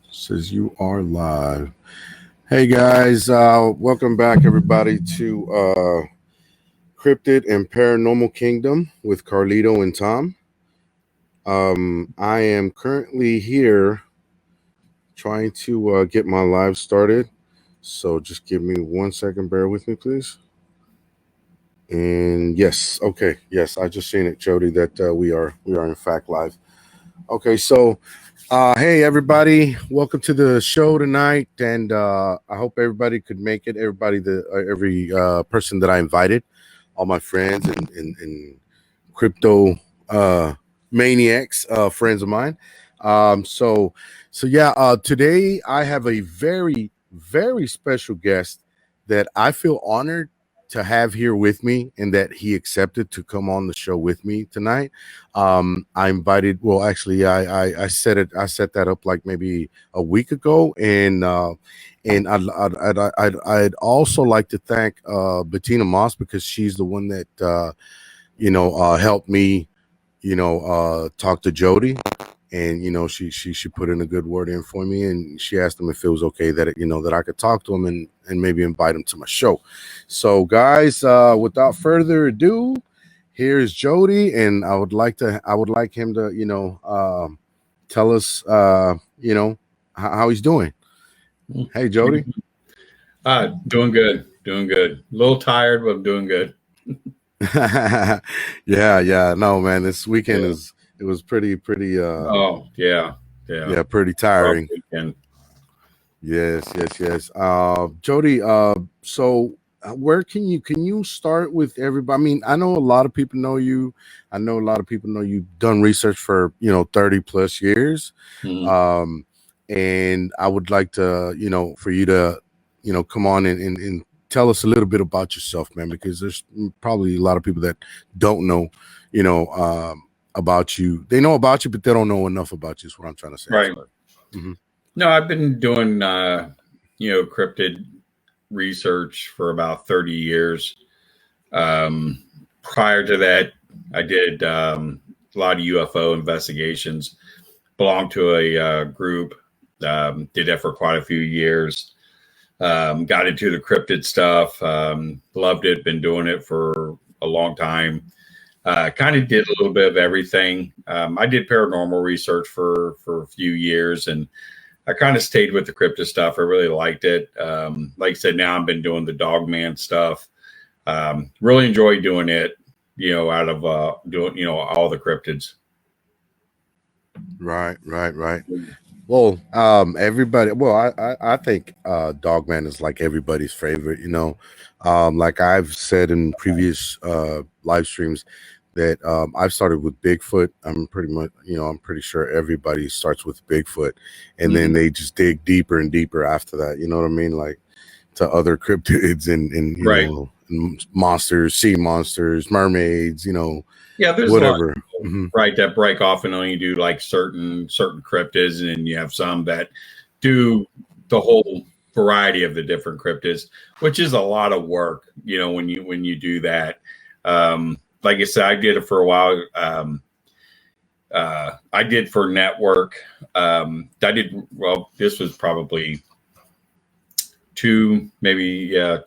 Says you are live. Hey guys, welcome back everybody to Cryptid and Paranormal Kingdom with Carlito and Tom. I am currently here trying to get my live started, so just give me 1 second, bear with me please. And yes, okay, yes, I just seen it, Joedy, that we are in fact live. Okay, so hey everybody, welcome to the show tonight, and I hope everybody could make it. Every person that I invited, all my friends and crypto maniacs, friends of mine. So yeah, today I have a very, very special guest that I feel honored to have here with me, and that he accepted to come on the show with me tonight. I invited, well, actually, I set that up like maybe a week ago, and I'd also like to thank Bettina Moss, because she's the one that helped me, talk to Joedy. And she put in a good word in for me, and she asked him if it was okay that that I could talk to him and maybe invite him to my show. So guys, without further ado, here's Joedy, and I would like him to tell us how he's doing. Hey Joedy. Doing good. A little tired, but doing good. yeah, no man, this weekend it was pretty pretty tiring. Yes. Joedy, so where can you start with everybody? I mean, I know a lot of people know you. I know a lot of people know you've done research for 30 plus years. Mm-hmm. And I would like to for you to come on and tell us a little bit about yourself, man, because there's probably a lot of people that don't know about you. They know about you, but they don't know enough about you, is what I'm trying to say. Right. Mm-hmm. No, I've been doing cryptid research for about 30 years. Prior to that, I did a lot of UFO investigations, belonged to a group, did that for quite a few years. Got into the cryptid stuff, loved it, been doing it for a long time. Kind of did a little bit of everything. I did paranormal research for a few years, and I kind of stayed with the cryptid stuff. I really liked it. Like I said, now I've been doing the dogman stuff. Really enjoy doing it, out of doing, all the cryptids. Right. Well, everybody. Well, I think Dogman is like everybody's favorite. Like I've said in previous live streams that I've started with Bigfoot. I'm pretty sure everybody starts with Bigfoot, and then they just dig deeper and deeper after that. You know what I mean? Like to other cryptids and right. monsters, sea monsters, mermaids, Yeah, there's whatever. a lot of people, right, that break off and only do like certain cryptids, and then you have some that do the whole variety of the different cryptids, which is a lot of work, when you do that. Like I said, I did it for a while. I did for network. This was probably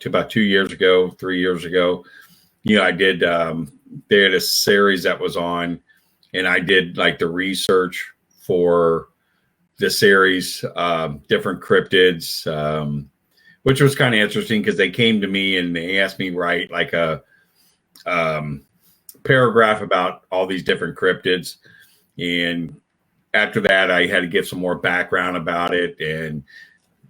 about 2 years ago, 3 years ago. I did, they had a series that was on, and I did like the research for the series, different cryptids, which was kind of interesting because they came to me and they asked me write like a paragraph about all these different cryptids. And after that, I had to give some more background about it and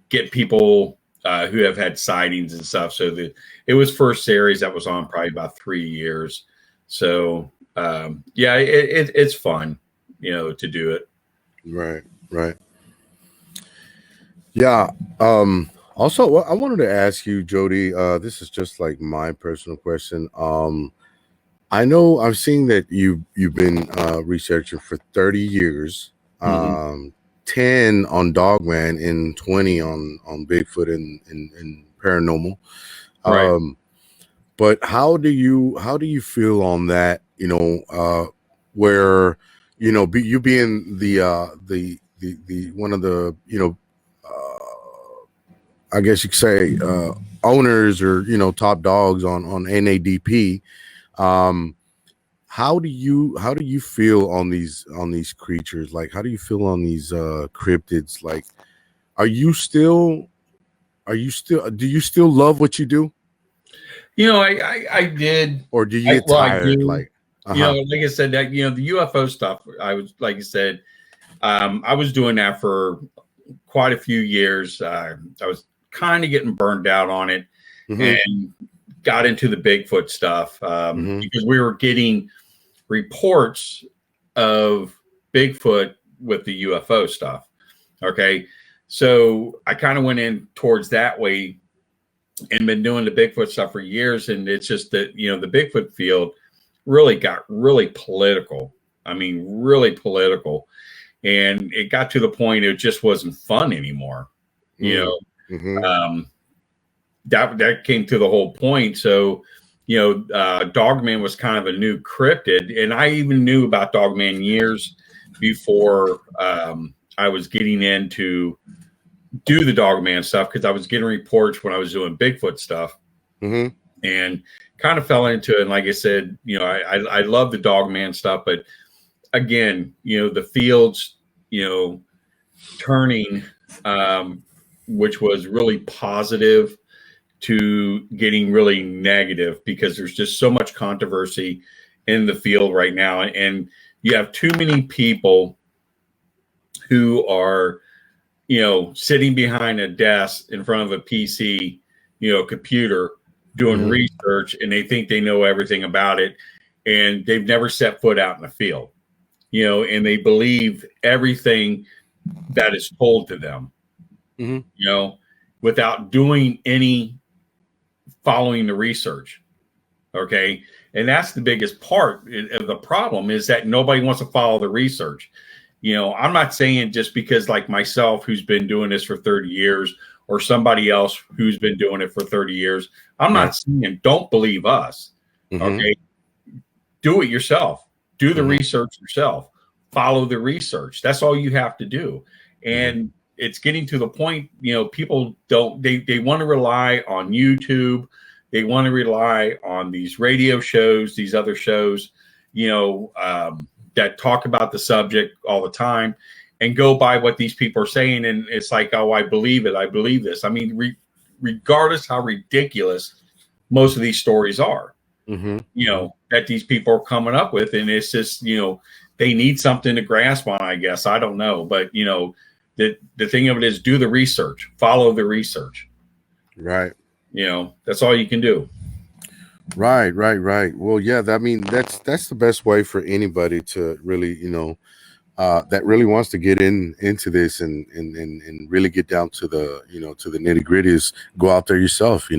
get people who have had sightings and stuff. So it was first series that was on probably about 3 years. So yeah, it's fun, to do it. Right. Yeah. Also, I wanted to ask you, Joedy, this is just like my personal question. I know I've seen that you've been researching for 30 years, 10 on Dogman and 20 on Bigfoot and paranormal. Right. But how do you feel on that? Where you being the one of the I guess you could say owners or top dogs on NADP. How do you feel on these creatures? Like, how do you feel on these cryptids? Like, do you still love what you do? I did. Or do you get tired? Like I said, that the UFO stuff, I was, like I said, I was doing that for quite a few years. I was kind of getting burned out on it, and got into the Bigfoot stuff because we were getting reports of Bigfoot with the UFO stuff. Okay. So I kind of went in towards that way and been doing the Bigfoot stuff for years. And it's just that, the Bigfoot field really got really political. I mean, really political. And it got to the point it just wasn't fun anymore. That came to the whole point. So, Dogman was kind of a new cryptid, and I even knew about Dogman years before I was getting in to do the Dogman stuff, because I was getting reports when I was doing Bigfoot stuff, and kind of fell into it. And like I said, I love the Dogman stuff, but again, the fields, turning, which was really positive, to getting really negative, because there's just so much controversy in the field right now. And you have too many people who are, sitting behind a desk in front of a PC, computer, doing research, and they think they know everything about it. And they've never set foot out in the field, and they believe everything that is told to them, without doing any following the research. Okay. And that's the biggest part of the problem, is that nobody wants to follow the research. I'm not saying just because, like myself, who's been doing this for 30 years, or somebody else who's been doing it for 30 years, I'm not saying don't believe us. Okay. Do it yourself. Do the research yourself. Follow the research. That's all you have to do. And it's getting to the point, people they want to rely on YouTube. They want to rely on these radio shows, these other shows, that talk about the subject all the time, and go by what these people are saying. And it's like, oh, I believe it. I believe this. I mean, regardless how ridiculous most of these stories are, that these people are coming up with. And it's just, they need something to grasp on, I guess. I don't know. But, the thing of it is, do the research, follow the research. Right. That's all you can do. Right. Well, yeah, I mean, that's the best way for anybody to really, that really wants to get into this and really get down to the, to the nitty gritty, is go out there yourself,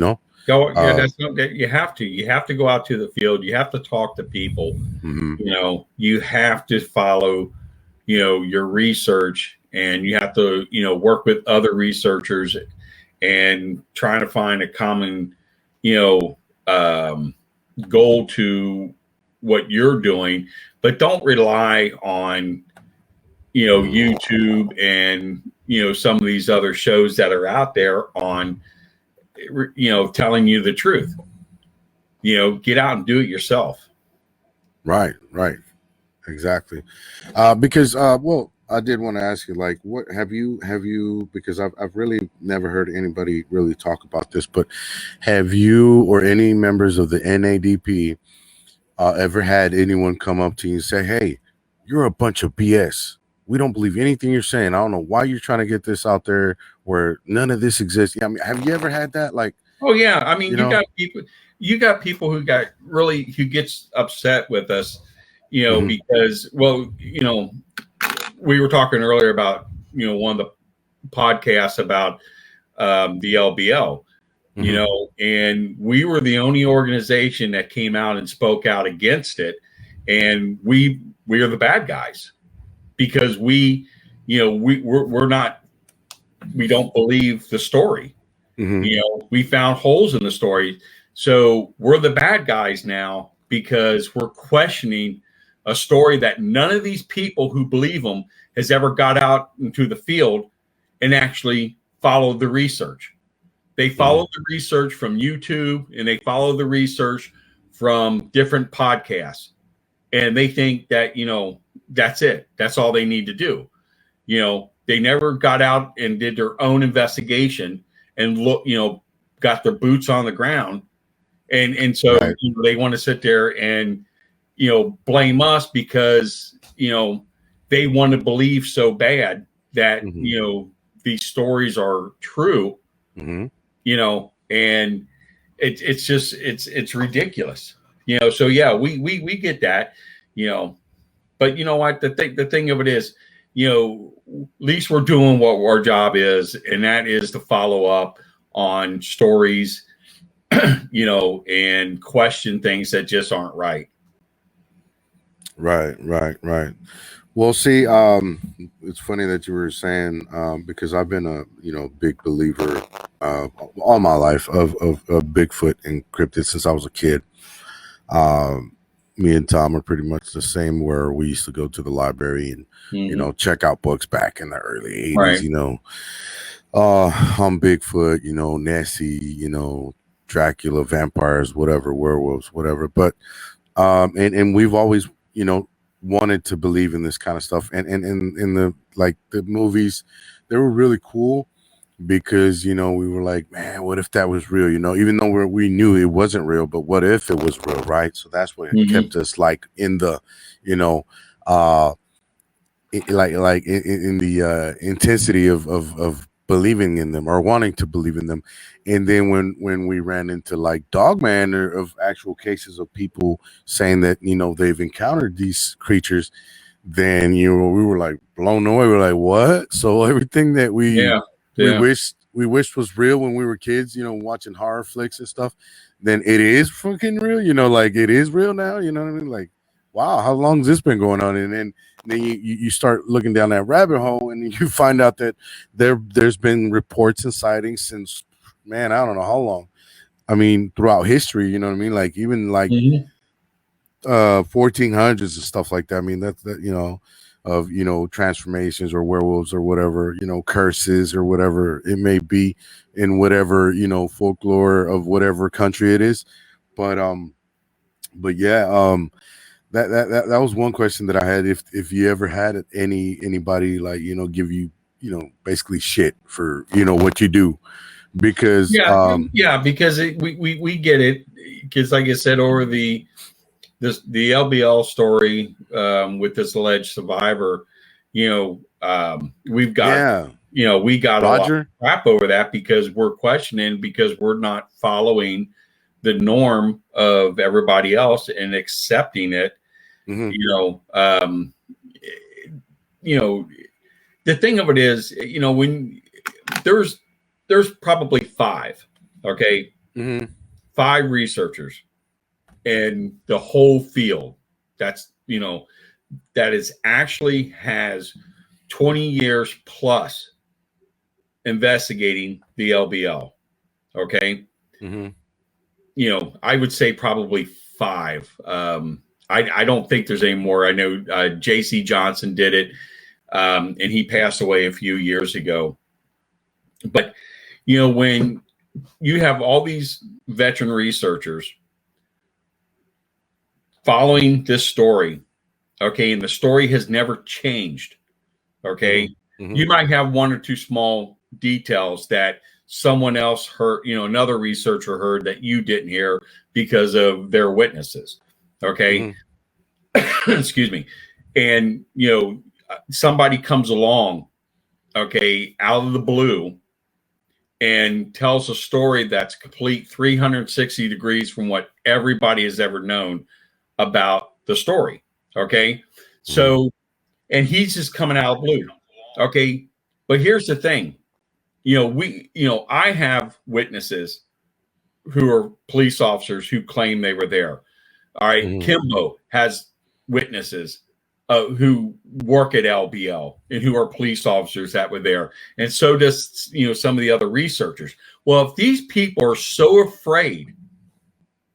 Go, yeah, that's not, you have to go out to the field. You have to talk to people. Mhm. You know, you have to follow, you know, your research, and you have to, you know, work with other researchers and trying to find a common, you know, goal to what you're doing, but don't rely on, you know, YouTube and, you know, some of these other shows that are out there on, you know, telling you the truth. You know, get out and do it yourself. Right, exactly. Because well, I did want to ask you, like, what have you because I've really never heard anybody really talk about this, but have you or any members of the NADP ever had anyone come up to you and say, "Hey, you're a bunch of BS. We don't believe anything you're saying. I don't know why you're trying to get this out there where none of this exists." Yeah, I mean, have you ever had that? Like, Oh yeah, I mean, you know? you got people who got really who gets upset with us, you know, Mhm. because, well, you know, we were talking earlier about, you know, one of the podcasts about the LBL, you Mhm. know, and we were the only organization that came out and spoke out against it, and we are the bad guys because we, you know, we're not, we don't believe the story. Mhm. You know, we found holes in the story. So we're the bad guys now because we're questioning a story that none of these people who believe them has ever got out into the field and actually followed the research. They Mhm. follow the research from YouTube and they follow the research from different podcasts. And they think that, you know, that's it. That's all they need to do. You know, they never got out and did their own investigation and look, you know, got their boots on the ground. And so, Right. you know, they want to sit there and, you know, blame us because, you know, they want to believe so bad that, Mhm. you know, these stories are true, Mhm. you know, and it's just it's ridiculous. You know, so yeah, we get that, you know, but you know what? The thing of it is, you know, at least we're doing what our job is, and that is to follow up on stories, you know, and question things that just aren't right. Right. Well, see, it's funny that you were saying because I've been a big believer all my life of Bigfoot and cryptids since I was a kid. Um, Me and Tom are pretty much the same. Where we used to go to the library and Mm-hmm. check out books back in the early '80s. Right. On Bigfoot, Nessie, Dracula, vampires, whatever, werewolves, whatever. But and we've always wanted to believe in this kind of stuff, and in the like the movies, they were really cool because we were like, man, what if that was real, even though we knew it wasn't real, but what if it was real, right? So that's what Mm-hmm. kept us like in the you know uh in the intensity of believing in them or wanting to believe in them. And then when we ran into like Dogman or of actual cases of people saying that they've encountered these creatures, then we were like blown away. We're like, what? So everything that Yeah. we Yeah. wished was real when we were kids, watching horror flicks and stuff, then it is fucking real, like it is real now, you know what I mean? Like, wow, how long has this been going on? And then you start looking down that rabbit hole and you find out that there's been reports and sightings since, man, I don't know how long. I mean, throughout history, you know what I mean? Like even like Mm-hmm. 1400s and stuff like that. I mean, that's that, of transformations or werewolves or whatever, curses or whatever it may be in whatever folklore of whatever country it is. But yeah, that was one question that I had. If you ever had anybody like give you basically shit for what you do, because Yeah. Yeah. Because we get it. Because like I said, over the LBL story with this alleged survivor, we've got, yeah, we got a lot of Roger. crap over that because we're questioning because we're not following the norm of everybody else and accepting it. Hmm. You know, you know, the thing of it is, when there's probably five, okay, Mm-hmm. 5 researchers, and the whole field that's, that is actually has 20 years plus investigating the LBL. Okay. Mm-hmm. I would say probably 5. I don't think there's any more. I know JC Johnson did it, and he passed away a few years ago. But, when you have all these veteran researchers following this story, okay, and the story has never changed, okay, Mm-hmm. you might have 1 or 2 small details that someone else heard, another researcher heard that you didn't hear because of their witnesses, okay. Mm-hmm. Excuse me. And somebody comes along, okay, out of the blue and tells a story that's complete 360 degrees from what everybody has ever known about the story, okay. Mm-hmm. So, and he's just coming out of the blue, okay. But here's the thing, I have witnesses who are police officers who claim they were there. All right. Mm-hmm. Kimbo has witnesses who work at LBL and who are police officers that were there. And so does, some of the other researchers. Well, if these people are so afraid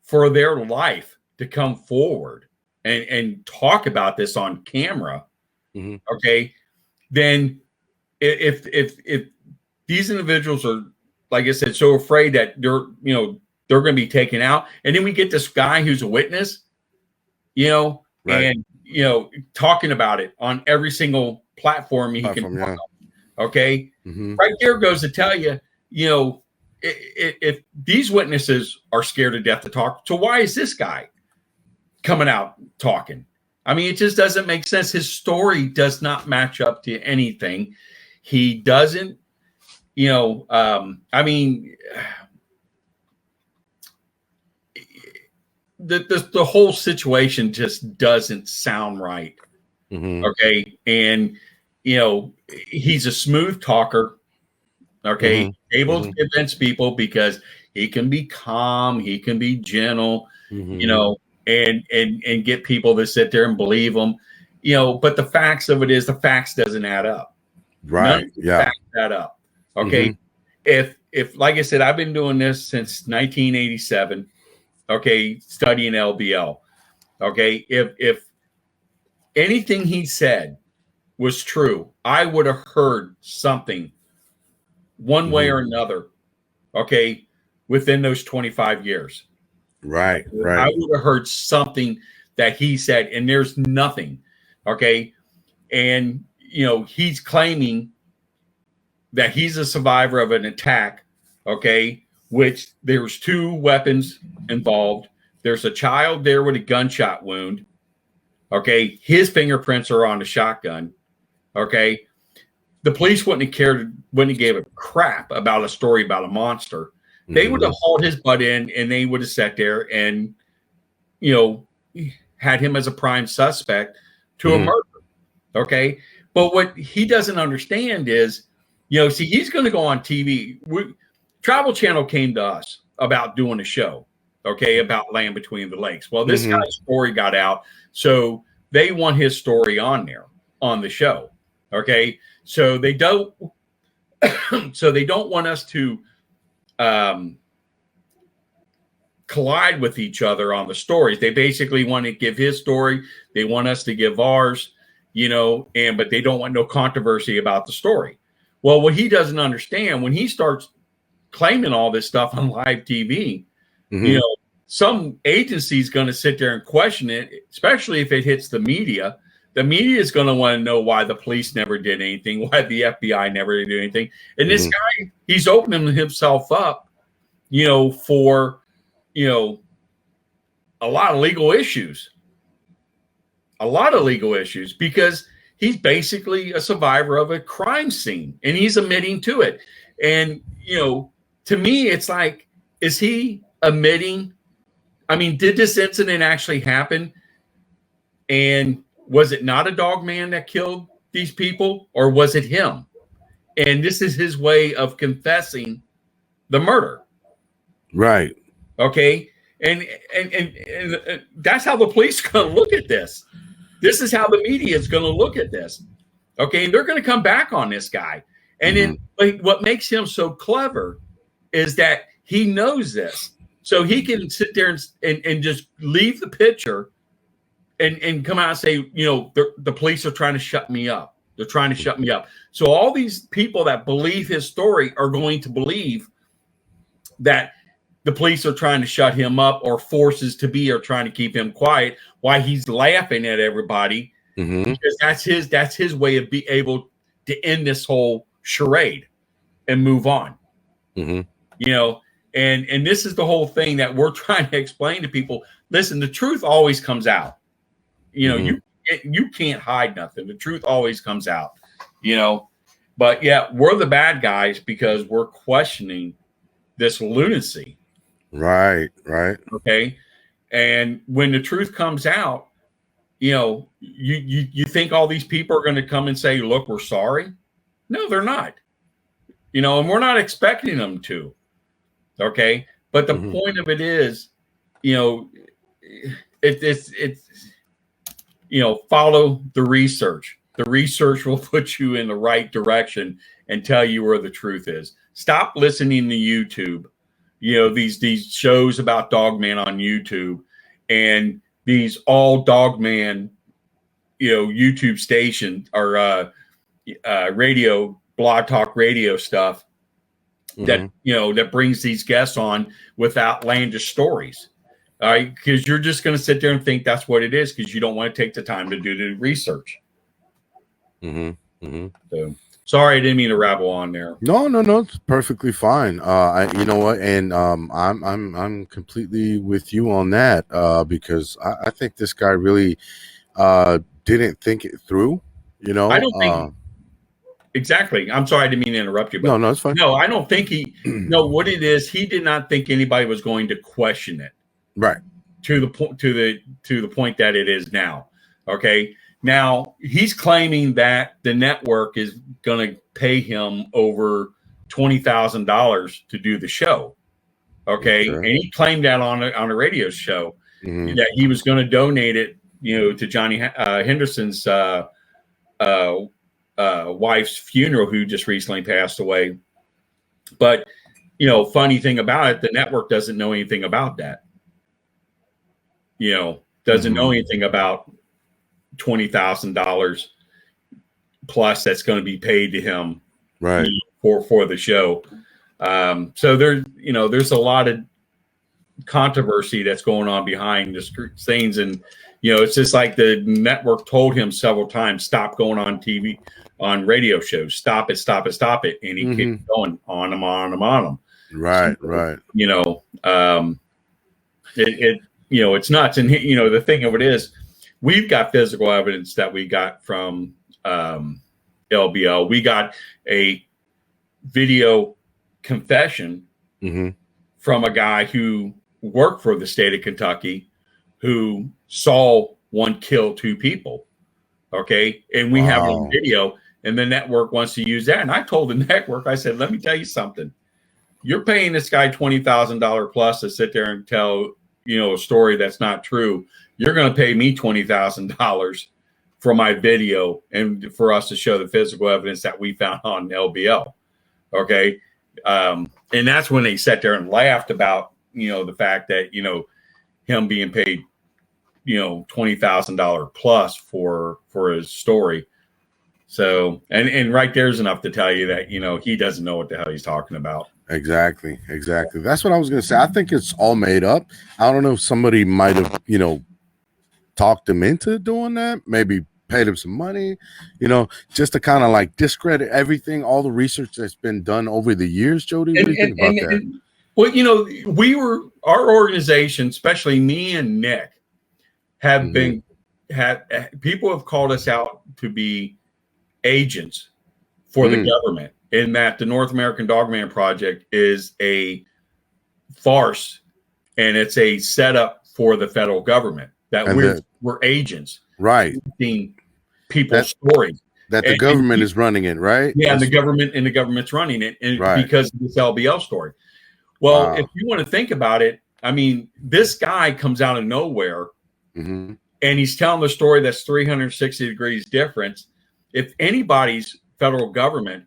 for their life to come forward and talk about this on camera, mm-hmm. okay, then if these individuals are, like I said, so afraid that they're going to be taken out, and then we get this guy who's a witness, right. And talking about it on every single platform he can talk on, okay, mm-hmm. Right there goes to tell you, if these witnesses are scared to death to talk, so why is this guy coming out talking? I mean, it just doesn't make sense. His story does not match up to anything. He doesn't, I mean, the whole situation just doesn't sound right. Mm-hmm. Okay. And, he's a smooth talker. Okay. Mm-hmm. Able mm-hmm. to convince people because he can be calm. He can be gentle, mm-hmm. And get people to sit there and believe him, but the facts of it is the facts doesn't add up. Right. Yeah. Facts add up. Okay. Mm-hmm. If, like I said, I've been doing this since 1987. Okay, studying LBL. Okay, if anything he said was true, I would have heard something one mm-hmm. way or another. Okay, within those 25 years. Right. I would have heard something that he said, and there's nothing. Okay, and he's claiming that he's a survivor of an attack. Okay. Which there's 2 weapons involved. There's a child there with a gunshot wound. Okay. His fingerprints are on the shotgun. Okay. The police wouldn't have cared, wouldn't have gave a crap about a story about a monster. Mm-hmm. They would have hauled his butt in and they would have sat there and, had him as a prime suspect to mm-hmm. a murder. Okay. But what he doesn't understand is, see, he's going to go on TV. Travel Channel came to us about doing a show, okay, about Land Between the Lakes. Well, this mm-hmm. guy's story got out, so they want his story on there on the show, okay. So they don't want us to collide with each other on the stories. They basically want to give his story. They want us to give ours, but they don't want no controversy about the story. Well, what he doesn't understand, when he starts claiming all this stuff on live TV, mm-hmm. Some agency's going to sit there and question it, especially if it hits the media. The media is going to want to know why the police never did anything, why the FBI never did anything. And mm-hmm. this guy, he's opening himself up, for, a lot of legal issues. Because he's basically a survivor of a crime scene and he's admitting to it. And, to me, it's like, is he admitting? I mean, did this incident actually happen? And was it not a dog man that killed these people, or was it him? And this is his way of confessing the murder. Right. Okay. And that's how the police are going to look at this. This is how the media is going to look at this. Okay. And they're going to come back on this guy. And then what makes him so clever is that he knows this. So he can sit there and just leave the picture and come out and say, you know, the police are trying to shut me up. They're trying to shut me up. So all these people that believe his story are going to believe that the police are trying to shut him up, or forces to be are trying to keep him quiet while he's laughing at everybody. Because that's his way of being able to end this whole charade and move on. You know, and this is the whole thing that we're trying to explain to people. Listen, the truth always comes out. You know, you can't hide nothing. The truth always comes out, you know. But yeah, we're the bad guys because we're questioning this lunacy. Right, right. Okay. And when the truth comes out, you know, you think all these people are going to come and say, look, we're sorry. No, they're not. You know, and we're not expecting them to. Okay. But the point of it is, you know, it's you know, follow the research. The research will put you in the right direction and tell you where the truth is. Stop listening to YouTube. You know, these shows about Dogman on YouTube and these all Dogman, you know, YouTube station or radio, blog talk radio stuff that, you know, that brings these guests on with outlandish stories. All right, because you're just going to sit there and think that's what it is because you don't want to take the time to do the research. So, sorry, I didn't mean to rabble on there. No, it's perfectly fine. You know what, and I'm completely with you on that because I think this guy really didn't think it through. You know, I don't think exactly. I'm sorry, I didn't mean to interrupt you. But no, it's fine. No, I don't think he. No, what it is, he did not think anybody was going to question it. Right. To the point that it is now. Okay. Now he's claiming that the network is going to pay him over $20,000 to do the show. Okay. And he claimed that on a radio show that he was going to donate it, you know, to Johnny Henderson's wife's funeral, who just recently passed away. But, you know, funny thing about it, the network doesn't know anything about that. You know, doesn't know anything about $20,000 plus that's going to be paid to him, right, for the show. So there's a lot of controversy that's going on behind the scenes, and you know, it's just like the network told him several times, stop going on TV, on radio shows, stop it, and he kept going on them. Right, so, right. You know, it you know, it's nuts. And, you know, the thing of it is, we've got physical evidence that we got from LBL. We got a video confession from a guy who worked for the state of Kentucky who saw one kill two people. Okay. And we have a video, and the network wants to use that. And I told the network, I said, let me tell you something. You're paying this guy $20,000 plus to sit there and tell, you know, a story that's not true. You're going to pay me $20,000 for my video and for us to show the physical evidence that we found on LBL. Okay. And that's when they sat there and laughed about, you know, the fact that, you know, him being paid, you know, $20,000 plus for his story. So, and right there's enough to tell you that, you know, he doesn't know what the hell he's talking about. Exactly. That's what I was going to say. I think it's all made up. I don't know if somebody might have, you know, talked him into doing that, maybe paid him some money, you know, just to kind of like discredit everything, all the research that's been done over the years. Jody, what do you think about that? Well, you know, our organization, especially me and Nick, have people have called us out to be agents for the government, in that the North American Dogman Project is a farce and it's a setup for the federal government, that we're agents, right? People's stories that the government is running it, right? Yeah, the government's running it, and because of this LBL story. Well, if you want to think about it, I mean, this guy comes out of nowhere Mm-hmm. and he's telling the story that's 360 degrees different. If anybody's federal government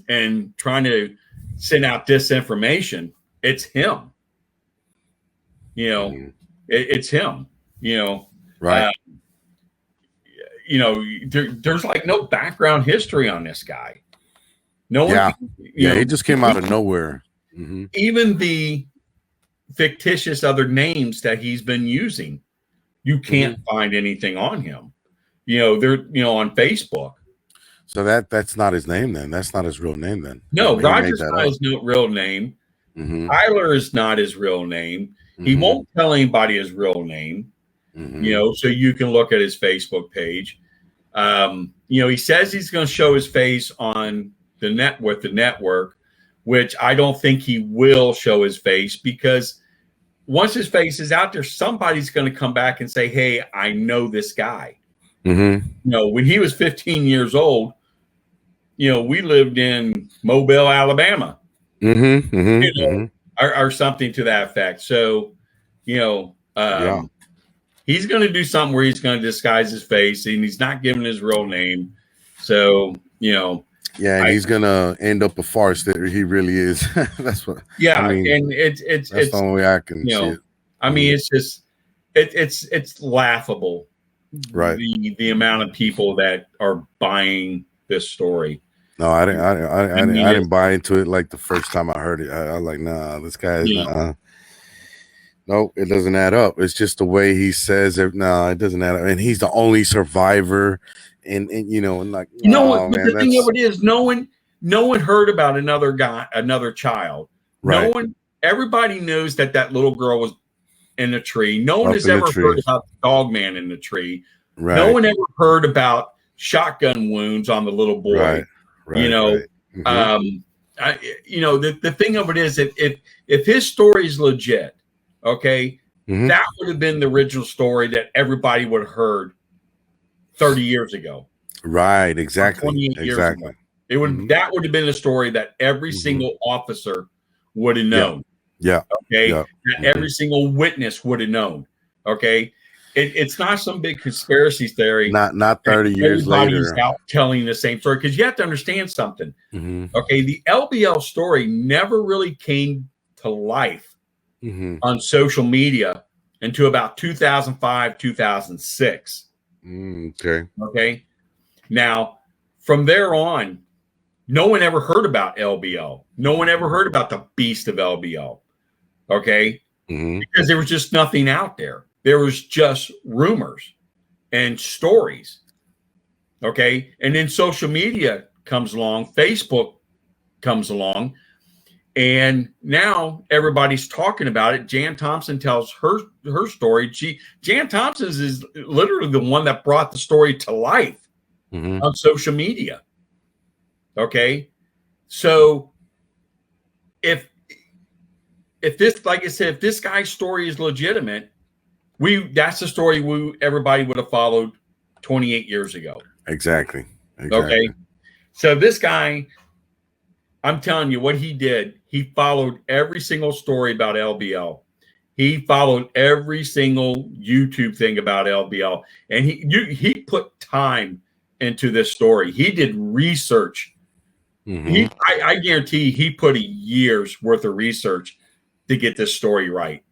and trying to send out disinformation, it's him. You know, it's him. You know, right. You know, there's like no background history on this guy. No one. Yeah, he just came out of nowhere. Mm-hmm. Even the fictitious other names that he's been using, you can't find anything on him. You know, they're on Facebook. So that's not his name then. That's not his real name then. No, Roger's not his real name. Mm-hmm. Tyler is not his real name. He won't tell anybody his real name. You know, so you can look at his Facebook page. You know, he says he's going to show his face on the network, which I don't think he will show his face, because once his face is out there, somebody's going to come back and say, "Hey, I know this guy." You know, when he was 15 years old, you know, we lived in Mobile, Alabama, you know, or something to that effect. So, you know, he's going to do something where he's going to disguise his face, and he's not giving his real name. So, you know, yeah, and he's going to end up a farce that he really is. That's what. Yeah, I mean, and it's the only way I can see it. I mean, it's just it's laughable. Right. The amount of people that are buying this story. No, I didn't buy into it like the first time I heard it. I was like, nah, this guy is no, it doesn't add up. It's just the way he says it. No, it doesn't add up. And he's the only survivor. And you know, and like, you know what, but the thing of it is, no one heard about another child. Right. Everybody knows that little girl was in the tree. No one has ever heard about the dog man in the tree. Right. No one ever heard about shotgun wounds on the little boy. Right. You know, you know, the thing of it is that if his story is legit, okay, that would have been the original story that everybody would have heard 30 years ago. Right, exactly. 28 years ago. It would that would have been a story that every single officer would have known. Yeah. Okay. That every single witness would have known. Okay. It's not some big conspiracy theory. Not 30 years later. Everybody's out telling the same story, because you have to understand something. Okay. The LBL story never really came to life on social media until about 2005, 2006. Okay. Now, from there on, no one ever heard about LBL. No one ever heard about the beast of LBL. Okay. Because there was just nothing out there. There was just rumors and stories. Okay. And then social media comes along, Facebook comes along, and now everybody's talking about it. Jan Thompson tells her story. Jan Thompson is literally the one that brought the story to life on social media. Okay. So if this, like I said, if this guy's story is legitimate, that's the story everybody would have followed 28 years ago. Exactly. Okay. So this guy, I'm telling you what he did. He followed every single story about LBL. He followed every single YouTube thing about LBL, and he put time into this story. He did research. I guarantee he put a year's worth of research to get this story right.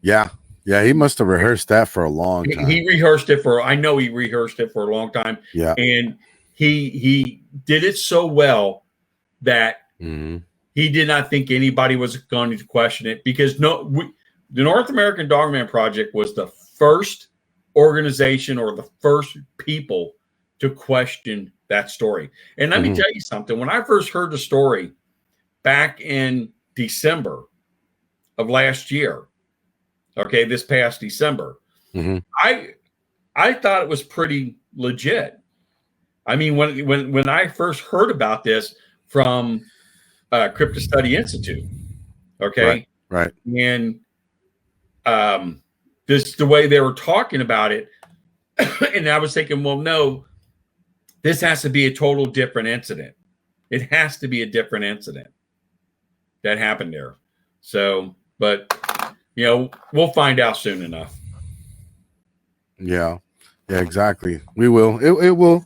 Yeah. Yeah, he must have rehearsed that for a long time. I know he rehearsed it for a long time. Yeah. And he did it so well that he did not think anybody was going to question it, because the North American Dogman Project was the first organization or the first people to question that story. And let me tell you something. When I first heard the story back in December of last year, okay, this past December, I thought it was pretty legit. I mean, when I first heard about this from Crypto Study Institute, okay, right, and the way they were talking about it, and I was thinking, well, no, this has to be a total different incident. It has to be a different incident that happened there. So, but we'll find out soon enough. Yeah, exactly. We will. It'll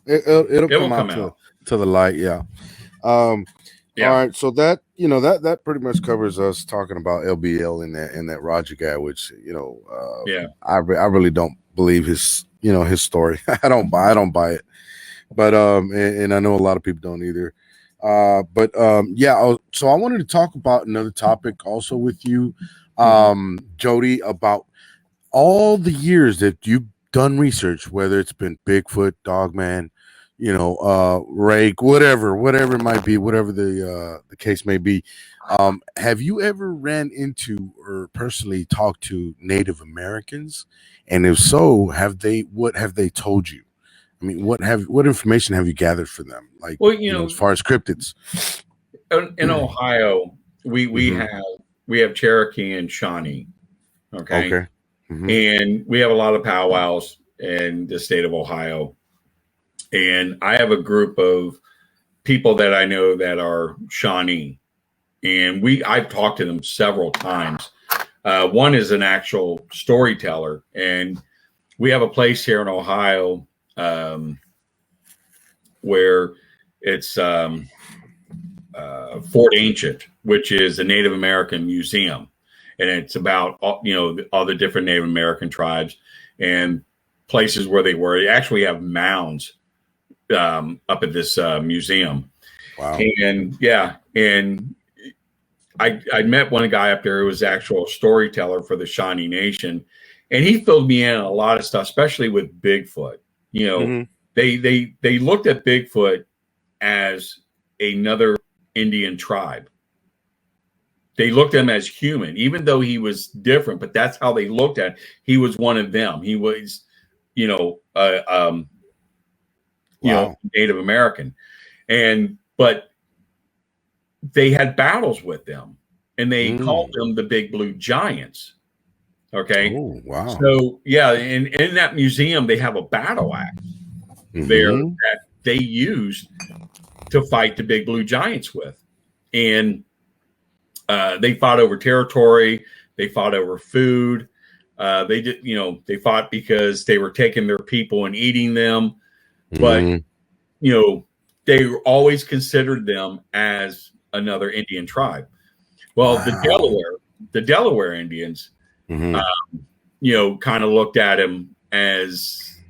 come out to the light. Yeah. All right. So that that pretty much covers us talking about LBL in that Roger guy, which I really don't believe his his story. I don't buy it. But and I know a lot of people don't either. So I wanted to talk about another topic also with you, Joedy, about all the years that you've done research, whether it's been Bigfoot, Dogman, rake, whatever it might be, whatever the case may be. Have you ever ran into or personally talked to Native Americans? And if so, what have they told you? I mean, what information have you gathered for them? Like, as far as cryptids in Ohio, we have Cherokee and Shawnee. Okay. And we have a lot of powwows in the state of Ohio. And I have a group of people that I know that are Shawnee, and I've talked to them several times. One is an actual storyteller, and we have a place here in Ohio where it's Fort Ancient, which is a Native American museum, and it's about all the different Native American tribes and places where they were. They actually have mounds up at this museum. Wow. And I met one guy up there who was actual storyteller for the Shawnee Nation, and he filled me in on a lot of stuff, especially with Bigfoot. They looked at Bigfoot as another Indian tribe. They looked at him as human, even though he was different, but that's how they looked at him. He was one of them. He was, Native American. But they had battles with them, and they called them the Big Blue Giants. Okay. Oh, wow. So and in that museum, they have a battle axe there that they used to fight the Big Blue Giants with. And they fought over territory. They fought over food. They fought because they were taking their people and eating them. But, they always considered them as another Indian tribe. Well, the Delaware Indians, kind of looked at him as,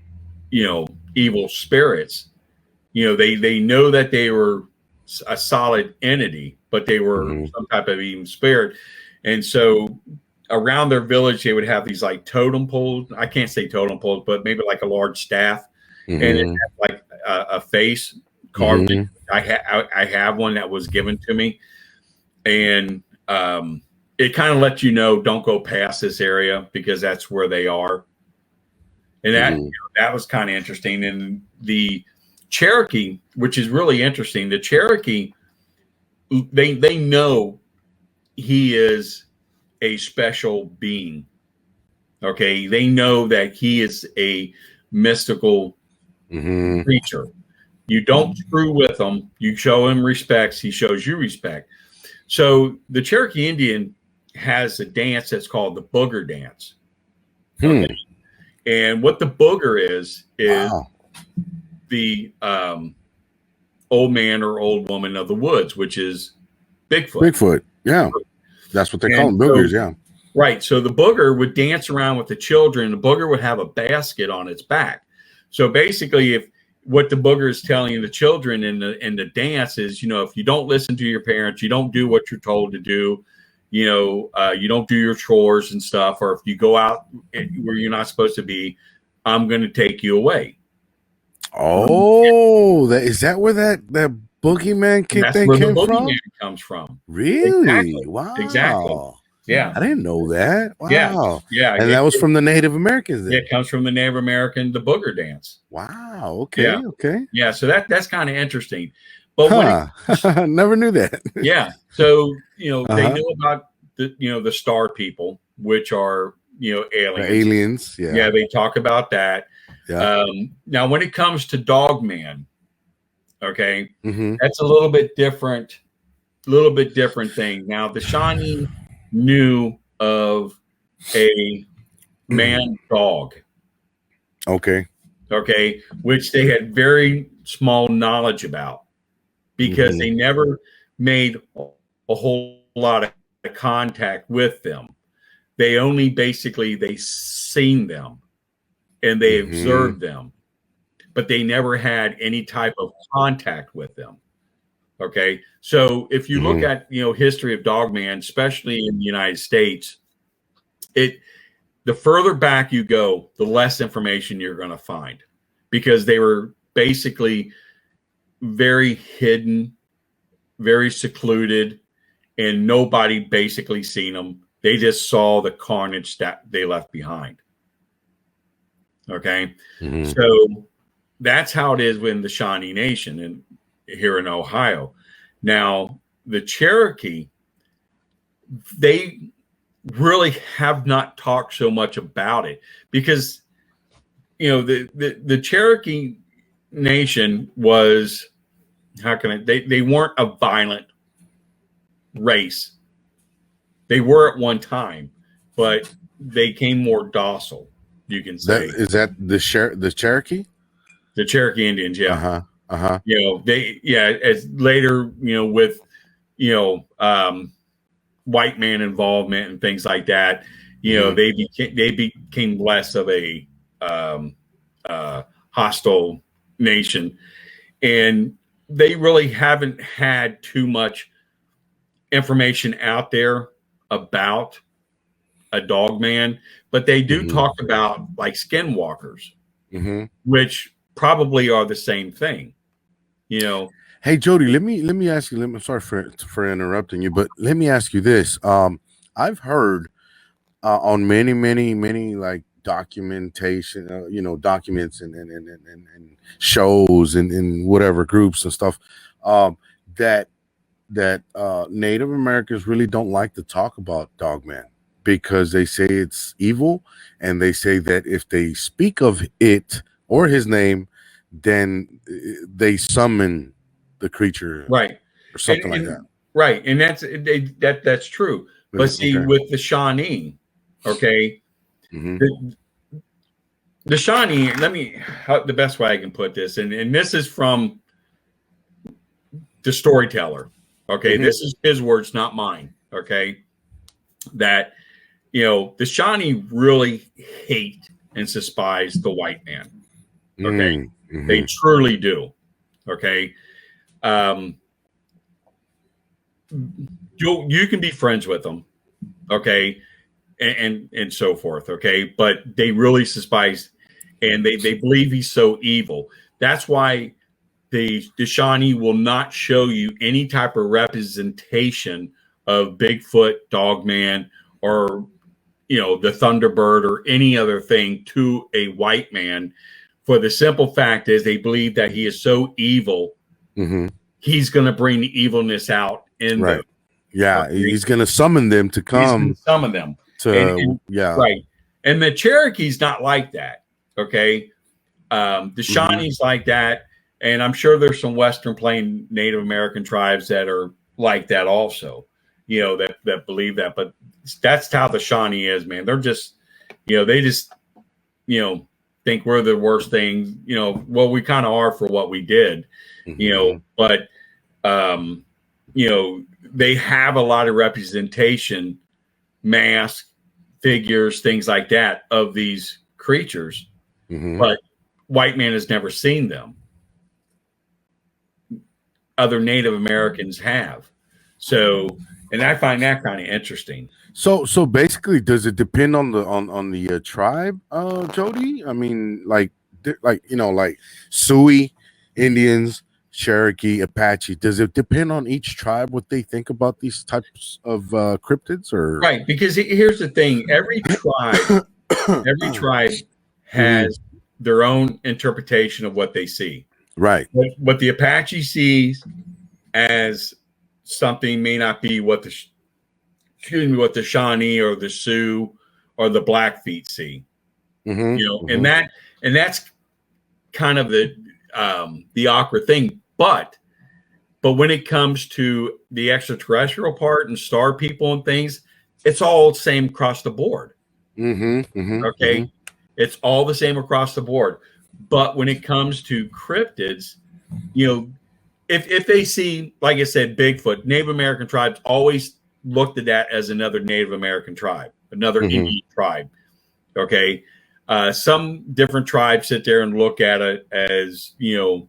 evil spirits. They know that they were a solid entity, but they were some type of evil spirit. And so around their village, they would have these like totem poles. I can't say totem poles, but maybe like a large staff, and it had like a face carved. I have one that was given to me, and it kind of lets don't go past this area because that's where they are. And that was kind of interesting. And the Cherokee, which is really interesting, the Cherokee, they know he is a special being. Okay. They know that he is a mystical creature. You don't screw with him. You show him respect. He shows you respect. So the Cherokee Indian has a dance that's called the booger dance. Okay? And what the booger is the old man or old woman of the woods, which is Bigfoot. Bigfoot, yeah. That's what they call them, boogers, yeah. Right. So the booger would dance around with the children. The booger would have a basket on its back. So basically, what the booger is telling the children in the dance is, if you don't listen to your parents, you don't do what you're told to do, you don't do your chores and stuff, or if you go out where you're not supposed to be, I'm going to take you away. Oh, is that where that boogeyman thing came from? Comes from. Really? Exactly. Wow. Exactly. Yeah. I didn't know that. Wow. Yeah. And that was from the Native Americans then. It comes from the Native American, the booger dance. Wow. Okay. Yeah. Okay. Yeah. So that's kind of interesting. But never knew that. Yeah. So, they know about the star people, which are, aliens. The aliens. Yeah. Yeah. They talk about that. Yeah. Now, when it comes to Dogman, that's a little bit different thing. Now, the Shawnee knew of a man dog. Okay. Okay, which they had very small knowledge about because they never made a whole lot of contact with them. They only basically they seen them and they observed them, but they never had any type of contact with them. Okay, so if you look at history of Dogman, especially in the United States, the further back you go, the less information you're going to find, because they were basically very hidden, very secluded, and nobody basically seen them. They just saw the carnage that they left behind. Okay, so that's how it is within the Shawnee Nation and here in Ohio. Now, the Cherokee, they really have not talked so much about it because, the Cherokee Nation was, they weren't a violent race. They were at one time, but they came more docile, you can say. Is that the Cherokee? The Cherokee Indians, yeah. As later, with, white man involvement and things like that, they became less of a hostile nation, and they really haven't had too much information out there about a dog man, but they do talk about like skinwalkers, which probably are the same thing. Hey Joedy, let me ask you. I'm sorry for interrupting you, but let me ask you this. I've heard on many like documentation, documents and shows and whatever groups and stuff, that Native Americans really don't like to talk about Dogman because they say it's evil, and they say that if they speak of it or his name, then they summon the creature, right, or something like that. Right, and that's true. But see, with the Shawnee, okay, the Shawnee. The best way I can put this, and this is from the storyteller. Okay, this is his words, not mine. Okay, that the Shawnee really hate and despise the white man. Okay, they truly do. Okay. You can be friends with them, okay, and so forth, okay, but they really despise, and they believe he's so evil. That's why the Shawnee will not show you any type of representation of Bigfoot, Dogman, or the Thunderbird or any other thing to a white man, for the simple fact is they believe that he is so evil. He's going to bring the evilness out in them. Yeah, he's going to summon them to come. Summon them. Yeah. Right. And the Cherokee's not like that. Okay. The Shawnee's like that. And I'm sure there's some Western Plain Native American tribes that are like that also, that believe that. But that's how the Shawnee is, man. They're just, they just, think we're the worst thing. Well, we kind of are for what we did, but, they have a lot of representation, mask, figures, things like that of these creatures, but white man has never seen them. Other Native Americans have. So, and I find that kind of interesting. So basically, does it depend on the tribe, Joedy? I mean, like Sioux Indians, Cherokee, Apache. Does it depend on each tribe what they think about these types of cryptids, or right? Because here's the thing: every tribe has their own interpretation of what they see. Right. What the Apache sees as something may not be what the Shawnee or the Sioux or the Blackfeet see. And that's kind of the awkward thing. But when it comes to the extraterrestrial part and star people and things, it's all the same across the board. Okay. It's all the same across the board. But when it comes to cryptids, you know, if they see, like I said, Bigfoot, Native American tribes always looked at that as another Native American tribe, another Indian tribe. Okay. Some different tribes sit there and look at it as, you know,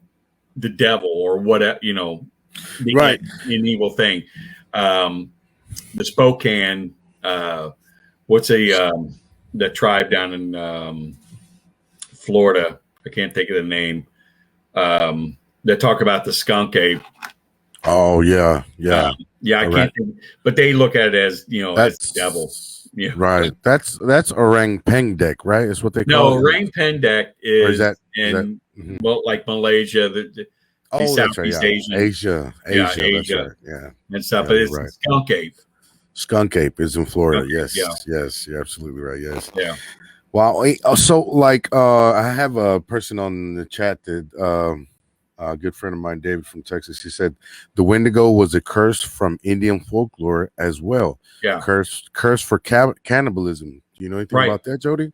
the devil or whatever, you know, an evil thing. The Spokane, what's the tribe down in Florida? I can't think of the name. That talk about the skunk ape. Oh yeah. I can't think, but they look at it as, you know, as the devil. Yeah. Right. That's orang pendek, right? Is what they call it. No, orang pendek is well, like Malaysia, the Southeast Asia. Asia. And stuff. But it's skunk ape. Skunk ape is in Florida. Yes, you're absolutely right. Yes. Yeah. Wow. So like I have a person on the chat that a good friend of mine, David from Texas, he said the Wendigo was a curse from Indian folklore as well. Yeah. Curse for cannibalism. Do you know anything about that, Joedy?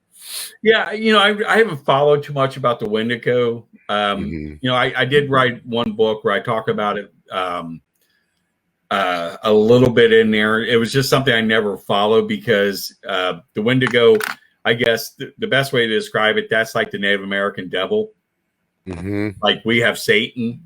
Yeah, you know, I haven't followed too much about the Wendigo. You know, I did write one book where I talk about it a little bit in there. It was just something I never followed because the Wendigo, I guess the best way to describe it, that's like the Native American devil. Like we have Satan,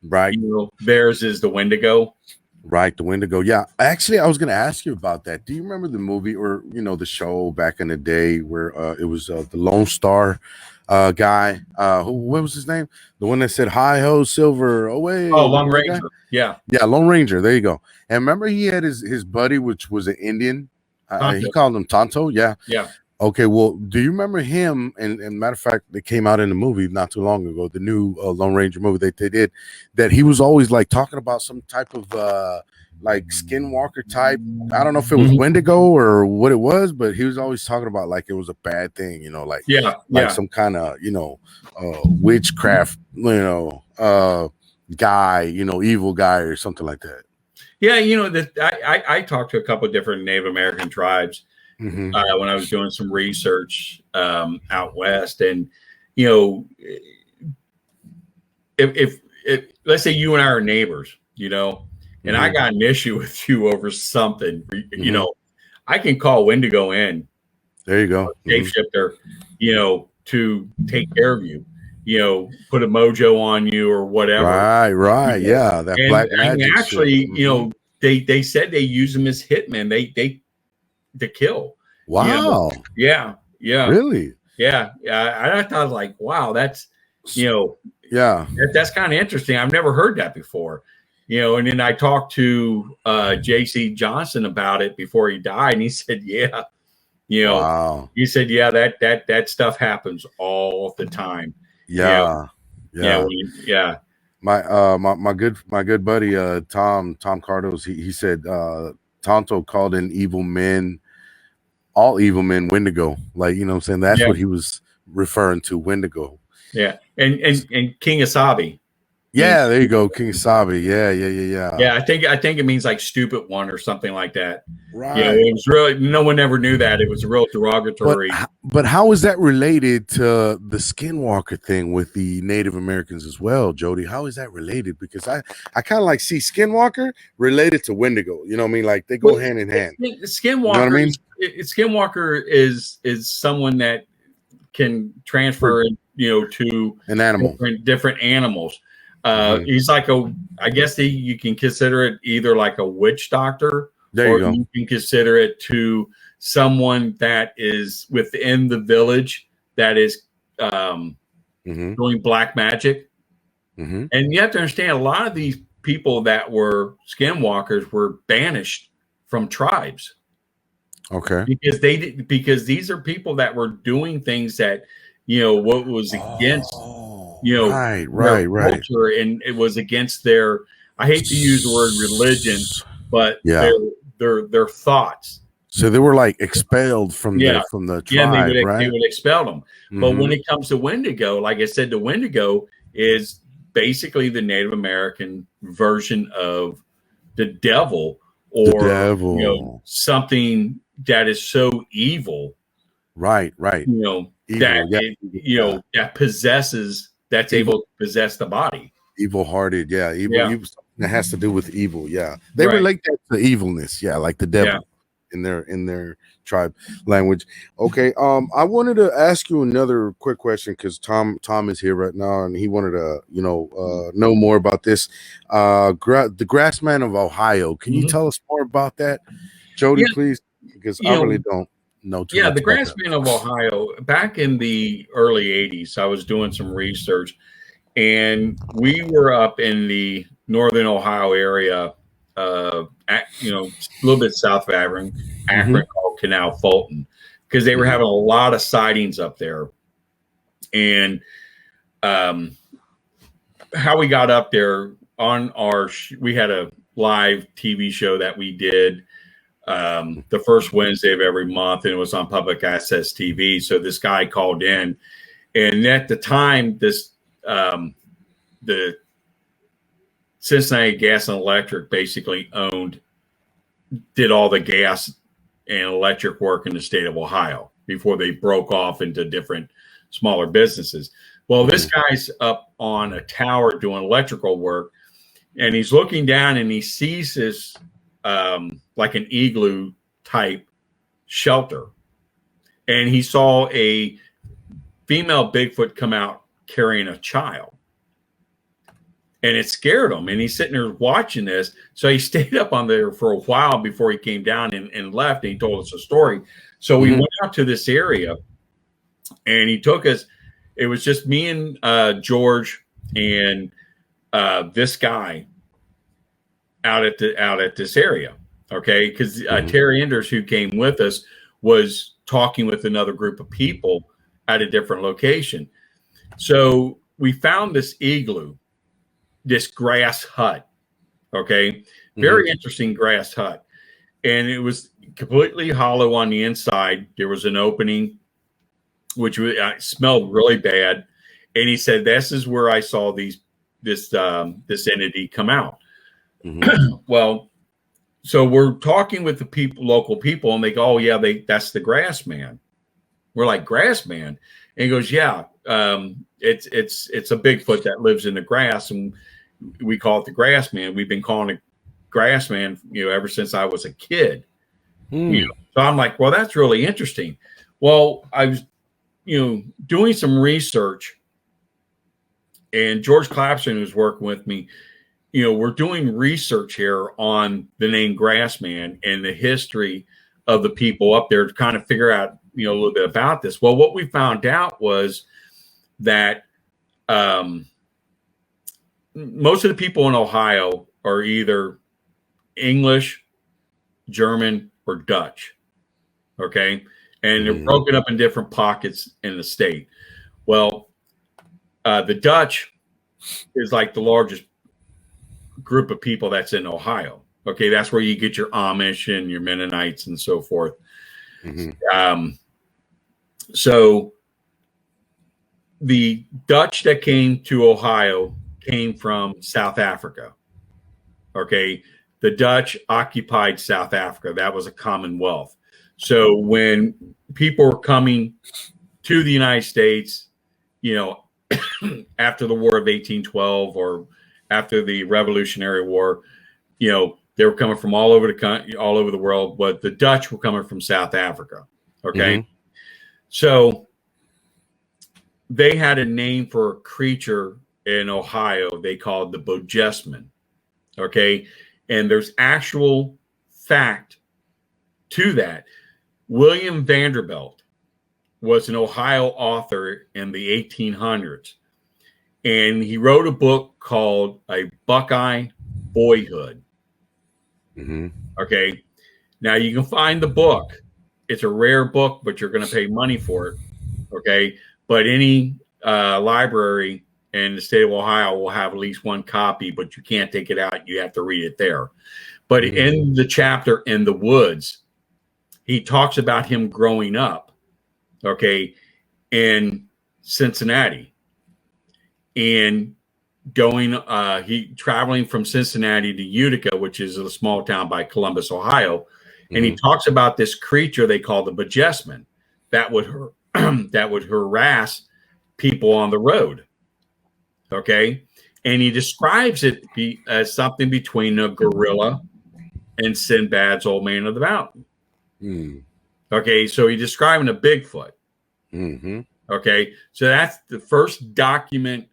right? You know, theirs is the Wendigo, right? The Wendigo. Yeah, actually, I was going to ask you about that. Do you remember the movie or the show back in the day where it was the Lone Star guy? What was his name? The one that said "Hi ho, silver away." Oh, Lone Ranger. Yeah, Lone Ranger. There you go. And remember, he had his buddy, which was an Indian. He called him Tonto. Yeah. Okay, well, do you remember him? And matter of fact, they came out in the movie not too long ago, the new Lone Ranger movie they did, that he was always like talking about some type of like skinwalker type. I don't know if it was Wendigo or what it was, but he was always talking about like it was a bad thing, like some kind of witchcraft, guy, evil guy or something like that. Yeah, that I talked to a couple of different Native American tribes. When I was doing some research out west, and if let's say you and I are neighbors, and I got an issue with you over something, I can call Wendigo in. There you go, shapeshifter, to take care of you. Put a mojo on you or whatever. Right, yeah. That black magic. And actually, they said they use them as hitmen. They to kill. Wow. Yeah. Really? Yeah. I thought like, wow, that's that's kind of interesting. I've never heard that before. And then I talked to JC Johnson about it before he died, and he said, yeah. Wow. He said, yeah, that stuff happens all the time. Yeah. My good buddy Tom Cardos, he said Tonto called in all evil men Wendigo. Like, what I'm saying? That's what he was referring to, Wendigo. Yeah. And King Asabi. Yeah, there you go, King Asabi. Yeah. Yeah, I think it means like stupid one or something like that. Right. Yeah, it was really, no one ever knew that. It was a real derogatory. But how is that related to the Skinwalker thing with the Native Americans as well, Joedy? How is that related? Because I kind of like see Skinwalker related to Wendigo. You know what I mean? Like they go hand in hand. Skinwalker, you know what I mean? Skinwalker is someone that can transfer, to an animal, different animals. He's like I guess you can consider it either like a witch doctor, you can consider it to someone that is within the village that is doing black magic. And you have to understand, a lot of these people that were skinwalkers were banished from tribes. Okay. Because these are people that were doing things that, what was against right culture, and it was against their, I hate to use the word religion, but their thoughts. So they were like expelled from the tribe, they right? would expel them. But when it comes to Wendigo, like I said, the Wendigo is basically the Native American version of the devil, The or devil. something that is so evil, Right. that Evil, that possesses, that's Evil. able to possess the body. Evil-hearted, evil that has to do with evil. They Right. relate that to evilness, like the devil in their tribe language. Okay, I wanted to ask you another quick question because Tom is here right now and he wanted to know more about this. The Grassman of Ohio, can you tell us more about that, Joedy, please? Because I really don't know too much the about Grassman of Ohio, back in the early 80s, I was doing some research, and we were up in the northern Ohio area, a little bit south of Akron, called Canal Fulton, because they were having a lot of sightings up there. And how we got up there on we had a live TV show that we did the first Wednesday of every month, and it was on public access TV. So this guy called in, and at the time, the Cincinnati Gas and Electric basically did all the gas and electric work in the state of Ohio before they broke off into different smaller businesses. Well, this guy's up on a tower doing electrical work, and he's looking down and he sees this like an igloo type shelter. And he saw a female Bigfoot come out carrying a child. And it scared him. And he's sitting there watching this. So he stayed up on there for a while before he came down and left. And he told us a story. So we went out to this area and he took us. It was just me and George and this guy out at this area. Okay. Because Terry Enders, who came with us, was talking with another group of people at a different location. So we found this igloo, this grass hut. Okay. Very interesting grass hut. And it was completely hollow on the inside. There was an opening, which smelled really bad. And he said, this is where I saw this entity come out. Well, so we're talking with the local people, and they go, "Oh yeah, that's the grass man." We're like, "Grass man?" And he goes, "Yeah, it's a Bigfoot that lives in the grass, and we call it the grass man. We've been calling it grass man, ever since I was a kid." So I'm like, "Well, that's really interesting." Well, I was, doing some research, and George Clapson, who's working with me, we're doing research here on the name Grassman and the history of the people up there to kind of figure out, a little bit about this. Well, what we found out was that most of the people in Ohio are either English, German, or Dutch. Okay. And they're broken up in different pockets in the state. Well, the Dutch is like the largest group of people that's in Ohio. Okay, that's where you get your Amish and your Mennonites and so forth. So the Dutch that came to Ohio came from South Africa. Okay, the Dutch occupied South Africa. That was a commonwealth. So when people were coming to the United States, after the War of 1812 or after the Revolutionary War, they were coming from all over the world, but the Dutch were coming from South Africa. Okay. So they had a name for a creature in Ohio they called the Bojesman. Okay. And there's actual fact to that. William Vanderbilt was an Ohio author in the 1800s. And he wrote a book called A Buckeye Boyhood. Okay. Now you can find the book. It's a rare book, but you're going to pay money for it. Okay. But any library in the state of Ohio will have at least one copy, but you can't take it out. You have to read it there. But in the chapter in the woods, he talks about him growing up, okay, in Cincinnati. And traveling from Cincinnati to Utica, which is a small town by Columbus, Ohio, and he Mm-hmm. talks about this creature they call the Bojesman that would that would harass people on the road. Okay, and he describes it as something between a gorilla and Sinbad's Old Man of the Mountain. Mm. Okay, so he's describing a Bigfoot. Mm-hmm. Okay, so that's the first document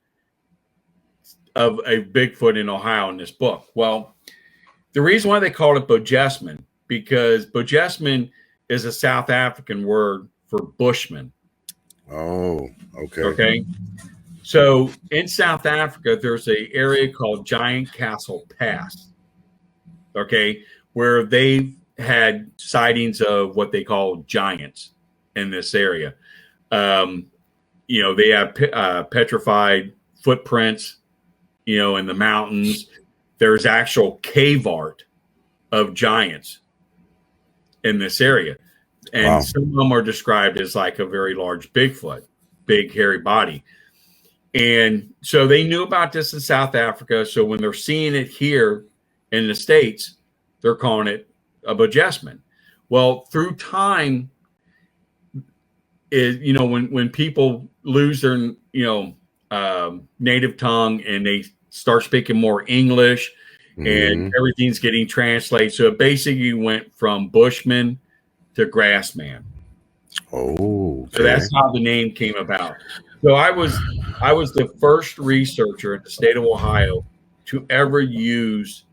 of a Bigfoot in Ohio in this book. Well, the reason why they called it Bojesman, because Bojesman is a South African word for bushman. Oh, okay. Okay. So in South Africa, there's an area called Giant Castle Pass. Okay, where they've had sightings of what they call giants in this area. They have petrified footprints, in the mountains. There's actual cave art of giants in this area. And Wow. some of them are described as like a very large Bigfoot, big hairy body. And so they knew about this in South Africa. So when they're seeing it here in the States, they're calling it a Bojesman. Well, through time, when people lose their, native tongue and they start speaking more English, and everything's getting translated. So it basically went from Bushman to Grassman. Oh, okay. So that's how the name came about. So I was the first researcher in the state of Ohio to ever use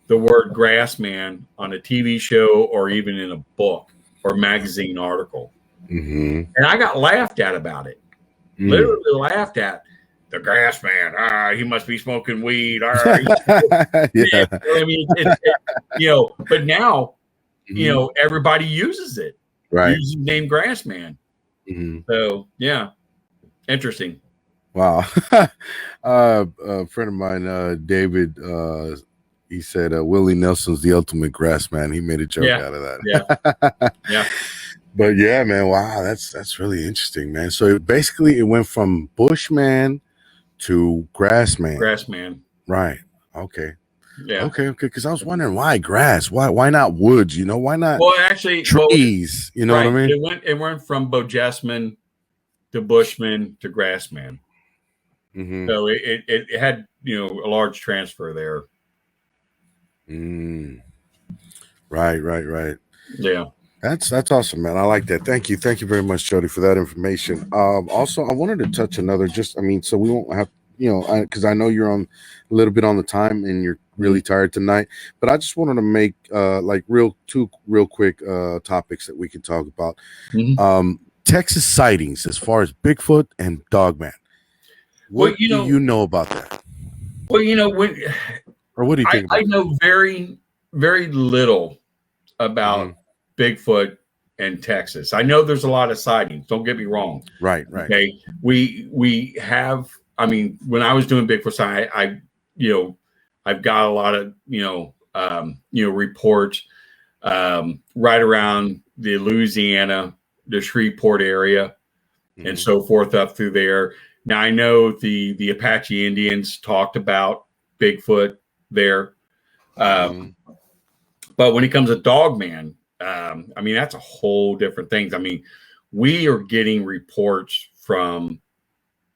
the word Grassman on a TV show or even in a book or magazine article. Mm-hmm. And I got laughed at about it. Literally laughed at. The Grassman, he must be smoking weed. Yeah. I mean, but now, everybody uses it. Right. Uses the name Grassman. Mm-hmm. So, yeah, interesting. Wow. A friend of mine, David, he said Willie Nelson's the ultimate Grassman. He made a joke out of that. Yeah. But yeah, man, wow, that's really interesting, man. So basically it went from Bushman to Grassman. Grassman. Right. Okay. Yeah. Okay. Because I was wondering why grass? Why not woods? Why not trees? You know what I mean? It went from Bojesman to Bushman to Grassman. Mm-hmm. So it had a large transfer there. Right. Yeah. That's awesome, man. I like that. Thank you very much, Joedy, for that information. Also, I wanted to touch another. So we won't have, because I know you're on a little bit on the time and you're really tired tonight. But I just wanted to make two real quick topics that we can talk about. Mm-hmm. Texas sightings as far as Bigfoot and Dogman. What do you know about that? Well, or what do you think? I know very, very little about Bigfoot and Texas. I know there's a lot of sightings. Don't get me wrong. Right. Okay. We have. I mean, when I was doing Bigfoot, I've got a lot of reports right around the Louisiana, the Shreveport area, and so forth up through there. Now I know the Apache Indians talked about Bigfoot there, but when it comes to Dogman, that's a whole different thing. I mean, we are getting reports from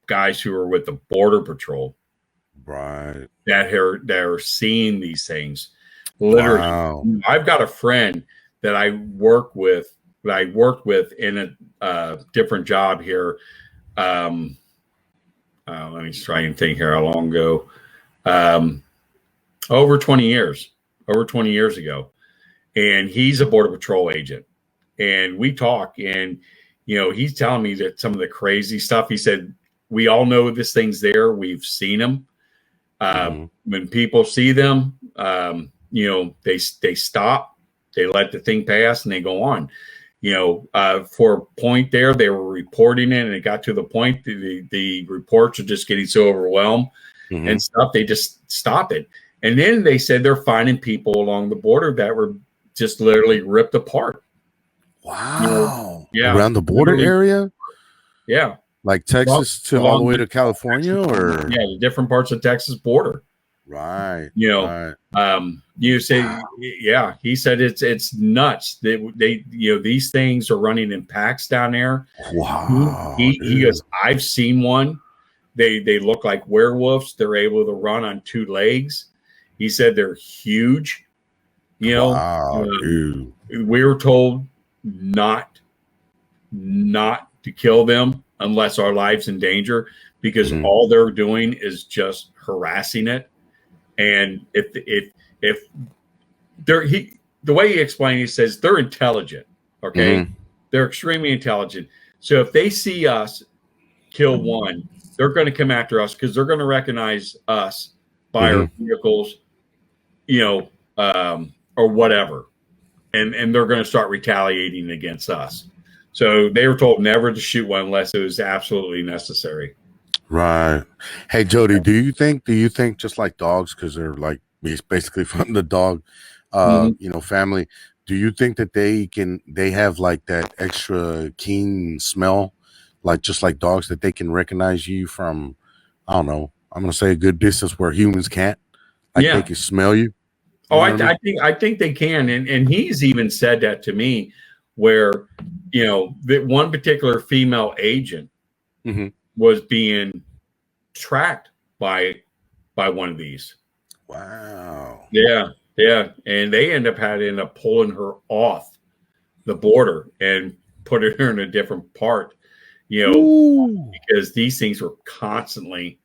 guys who are with the Border Patrol, right? That are seeing these things. Literally, wow. I've got a friend that I worked with in a different job here. Let me try and think here. How long ago? Over 20 years ago. And he's a Border Patrol agent. And we talk, and, he's telling me that some of the crazy stuff. He said, we all know this thing's there. We've seen them. When people see them, they stop, they let the thing pass, and they go on. For a point there, they were reporting it, and it got to the point the reports are just getting so overwhelmed and stuff. They just stop it. And then they said they're finding people along the border that were just literally ripped apart. Wow. Yeah. Around the border area? Yeah. Like Texas to all the way to California, or the different parts of Texas border. right? You know, Right. you say, yeah, he said it's nuts. They these things are running in packs down there. Wow. He goes, I've seen one. They look like werewolves. They're able to run on two legs. He said they're huge. You know, wow, dude. we were told not to kill them unless our lives in danger, because all they're doing is just harassing it. And if they're the way he explained, he says they're intelligent. Okay, they're extremely intelligent. So if they see us kill one, they're going to come after us because they're going to recognize us by our vehicles, or whatever, and they're going to start retaliating against us. So they were told never to shoot one unless it was absolutely necessary. Right. Hey, Joedy, do you think just like dogs, because they're like basically from the dog, family, do you think that they have like that extra keen smell, like just like dogs, that they can recognize you from, I don't know, I'm going to say a good distance where humans can't, like they can smell you? Oh, I think they can. And he's even said that to me, where, that one particular female agent was being tracked by one of these. Wow. Yeah. And they ended up pulling her off the border and putting her in a different part, because these things were constantly,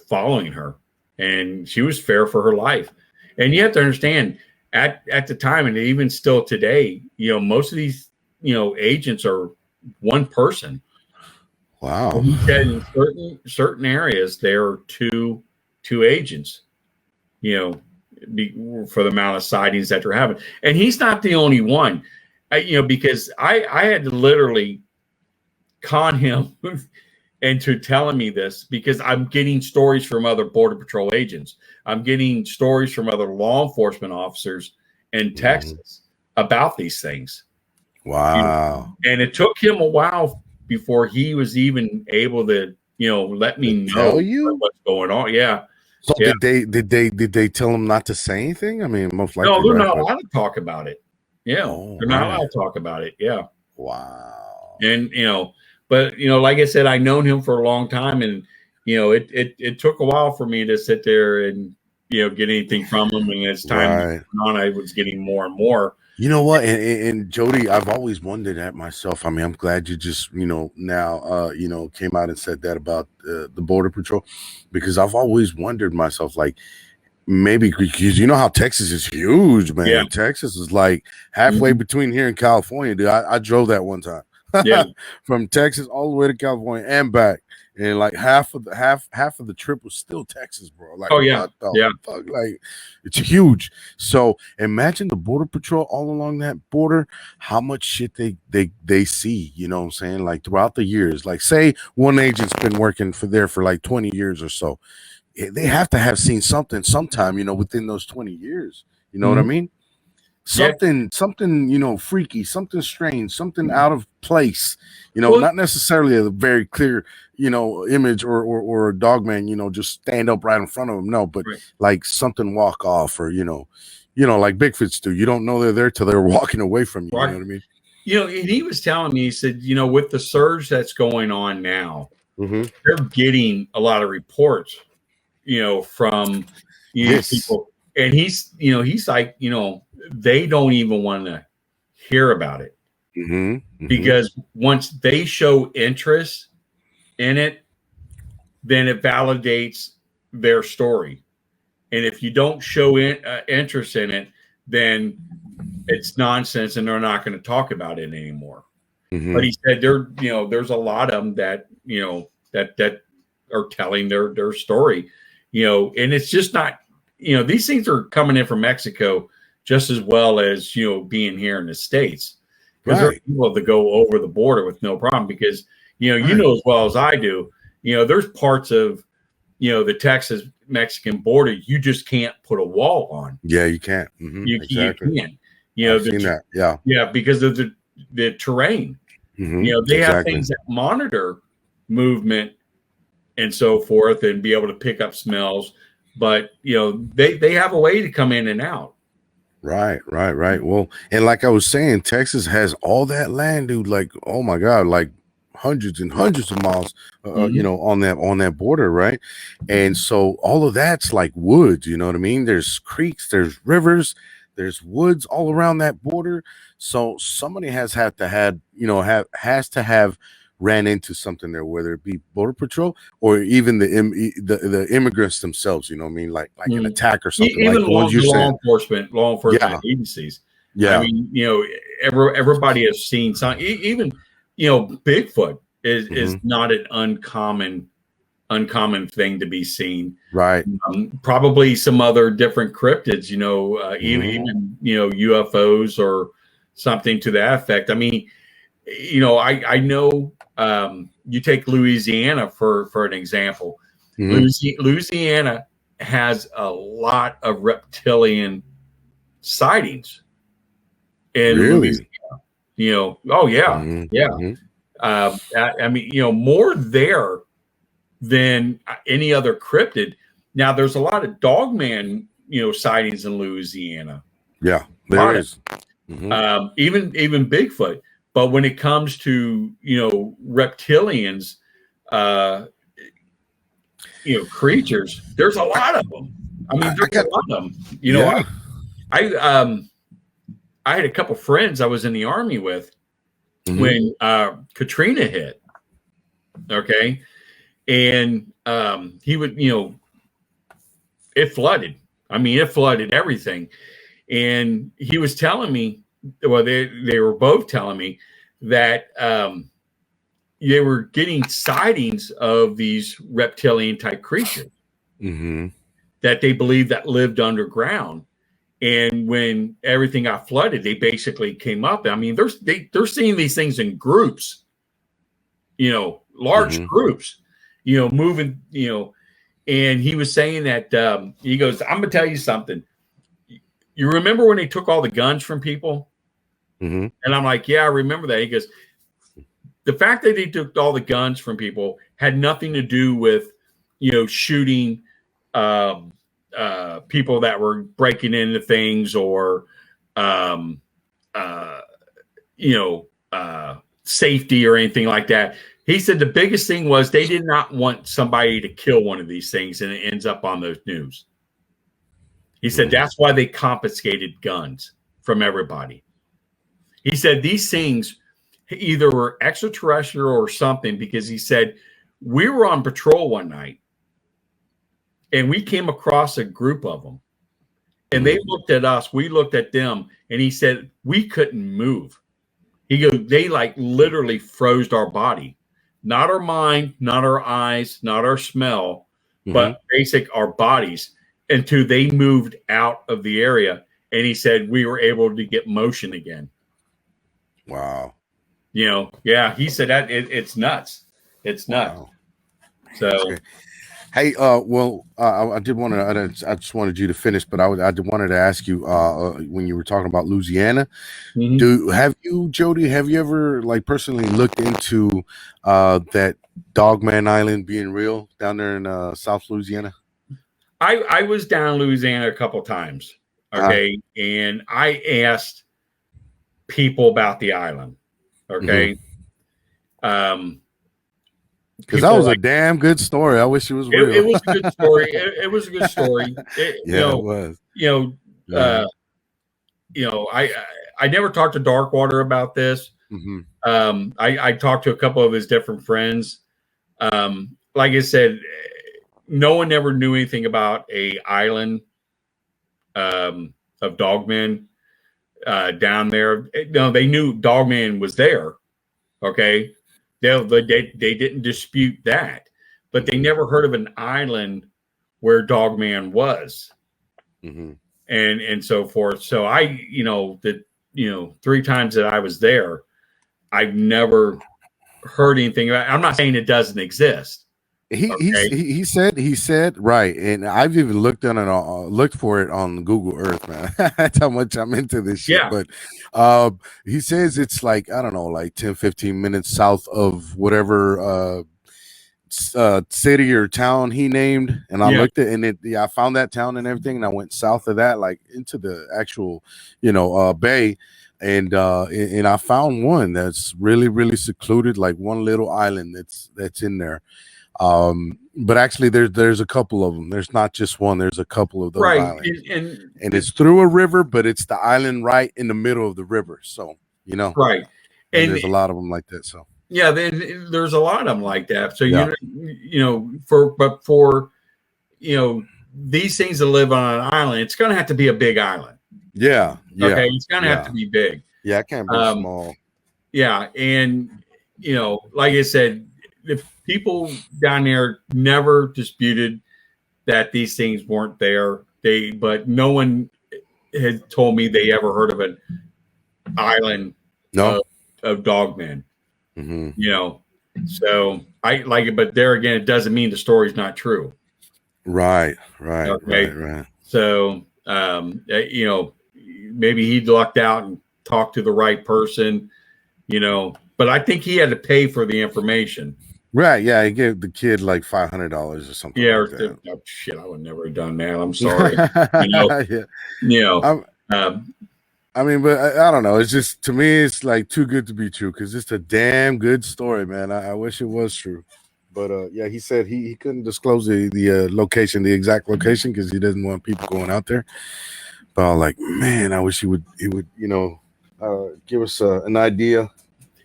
following her, and she was feared for her life. And you have to understand, at the time, and even still today, most of these, agents are one person. Wow. And he said in certain areas there are two agents, for the amount of sightings that they're having. And he's not the only one, because I had to literally con him into telling me this, because I'm getting stories from other Border Patrol agents. I'm getting stories from other law enforcement officers in Texas about these things. Wow. And it took him a while before he was even able to, let me know what's going on. Yeah. So did they tell him not to say anything? I mean, most likely. No, they're not allowed to talk about it. Yeah. They're not allowed to talk about it. Yeah. Wow. And, but, like I said, I've known him for a long time, and, it took a while for me to sit there and, get anything from him. And as time went on, I was getting more and more. You know what? And Joedy, I've always wondered at myself. I mean, I'm glad you just, now, came out and said that about the Border Patrol, because I've always wondered myself, like, maybe because you know how Texas is huge, man. Yeah. Texas is like halfway between here and California, dude. I drove that one time. From Texas all the way to California and back, and like half of the trip was still Texas, bro. Like, what the fuck? Like, it's huge. So imagine the Border Patrol all along that border, how much shit they see, you know what I'm saying? Like throughout the years, like say one agent's been working for like 20 years or so. They have to have seen something sometime, within those 20 years. You know what I mean? Something, freaky, something strange, something out of place, not necessarily a very clear, image or a dog man, just stand up right in front of them. No, but like something walk off, or, like Bigfoots do. You don't know they're there till they're walking away from you. You know what I mean? And he was telling me, he said, with the surge that's going on now, they're getting a lot of reports, from people. And he's like, they don't even want to hear about it, because once they show interest in it, then it validates their story. And if you don't show interest in it, then it's nonsense, and they're not going to talk about it anymore. But he said there's a lot of them that that are telling their story, and it's just not, these things are coming in from Mexico just as well as, being here in the States, because there are people that go over the border with no problem, because, you know as well as I do, there's parts of, the Texas Mexican border you just can't put a wall on. Yeah, you can't. You can't. I've seen that. Yeah, because of the terrain. They have things that monitor, movement and so forth, and be able to pick up smells. But they have a way to come in and out. Right. Well, and like I was saying, Texas has all that land, dude. Like, oh my God, like hundreds and hundreds of miles, on that border, right? And so all of that's like woods. You know what I mean? There's creeks, there's rivers, there's woods all around that border. So somebody has to have ran into something there, whether it be Border Patrol or even the immigrants themselves. You know what I mean? Like an attack or something. Even like law enforcement agencies. Yeah. I mean, everybody has seen some. Even Bigfoot is not an uncommon thing to be seen. Right. Probably some other different cryptids. Even UFOs or something to that effect. I mean, I know. You take Louisiana for an example. Louisiana has a lot of reptilian sightings. And really? Oh yeah, yeah. I mean, more there than any other cryptid. Now, there's a lot of dogman, sightings in Louisiana. Yeah, there is. Even Bigfoot. But when it comes to reptilians, creatures, there's a lot of them. I mean, there's a lot of them. I had a couple friends I was in the Army with when Katrina hit. Okay, and he would, it flooded. I mean, it flooded everything, and he was telling me. Well, they were both telling me that they were getting sightings of these reptilian type creatures that they believed that lived underground. And when everything got flooded, they basically came up. I mean, they're seeing these things in groups, large groups, moving, and he was saying that he goes, I'm going to tell you something. You remember when they took all the guns from people? And I'm like, yeah, I remember that. He goes, the fact that they took all the guns from people had nothing to do with, shooting people that were breaking into things or, safety or anything like that. He said the biggest thing was they did not want somebody to kill one of these things and it ends up on the news. He said that's why they confiscated guns from everybody. He said these things either were extraterrestrial or something, because he said we were on patrol one night and we came across a group of them and they looked at us, we looked at them, and he said we couldn't move. He goes, they like literally froze our body, not our mind, not our eyes, not our smell, but basic our bodies, until they moved out of the area. And he said we were able to get motion again. Wow. Yeah, he said that it's nuts. It's nuts. Wow. So, okay. Hey, I did want to. I just wanted you to finish, but I wanted to ask you when you were talking about Louisiana. Joedy, have you ever personally looked into that Dogman Island being real down there in South Louisiana? I was down Louisiana a couple times. Okay, and I asked people about the island. Okay. Because that was a damn good story. I wish it was real. It was a good story. It was a good story. It was. I never talked to Darkwater about this. I talked to a couple of his different friends. Like I said, no one ever knew anything about a island of Dogman down there. No, they knew Dogman was there. Okay. They didn't dispute that, but they never heard of an island where Dogman was, and so forth. So I, 3 times that I was there, I've never heard anything about it. I'm not saying it doesn't exist. He said right, and I've even looked for it on Google Earth, man. That's how much I'm into this shit. Yeah. But he says it's I don't know, 10-15 minutes south of whatever city or town he named, and I Yeah. looked at and I found that town and everything, and I went south of that, like into the actual, bay, and I found one that's really, really secluded, like one little island that's in there. But actually, there's a couple of them. There's not just one. There's a couple of those Right. islands, And it's through a river, but it's the island right in the middle of the river. So right. and there's a lot of them like that. So yeah, then there's a lot of them like that. So Yeah. for these things that live on an island, it's going to have to be a big island. Yeah. Okay, it's going to have to be big. Yeah, it can't be small. Yeah, and like I said, the people down there never disputed that these things weren't there. But no one had told me they ever heard of an island of dogmen. Mm-hmm. So I like it, but there again, it doesn't mean the story's not true. Right. Okay. So maybe he lucked out and talked to the right person, but I think he had to pay for the information. Right. Yeah. He gave the kid like $500 or something. Yeah. Like that. Oh, shit. I would never have done that. I'm sorry. I mean, but I don't know. It's just, to me, it's like too good to be true, because it's a damn good story, man. I wish it was true. But yeah, he said he couldn't disclose the location, the exact location, because he doesn't want people going out there. But I was like, man, I wish he would give us an idea.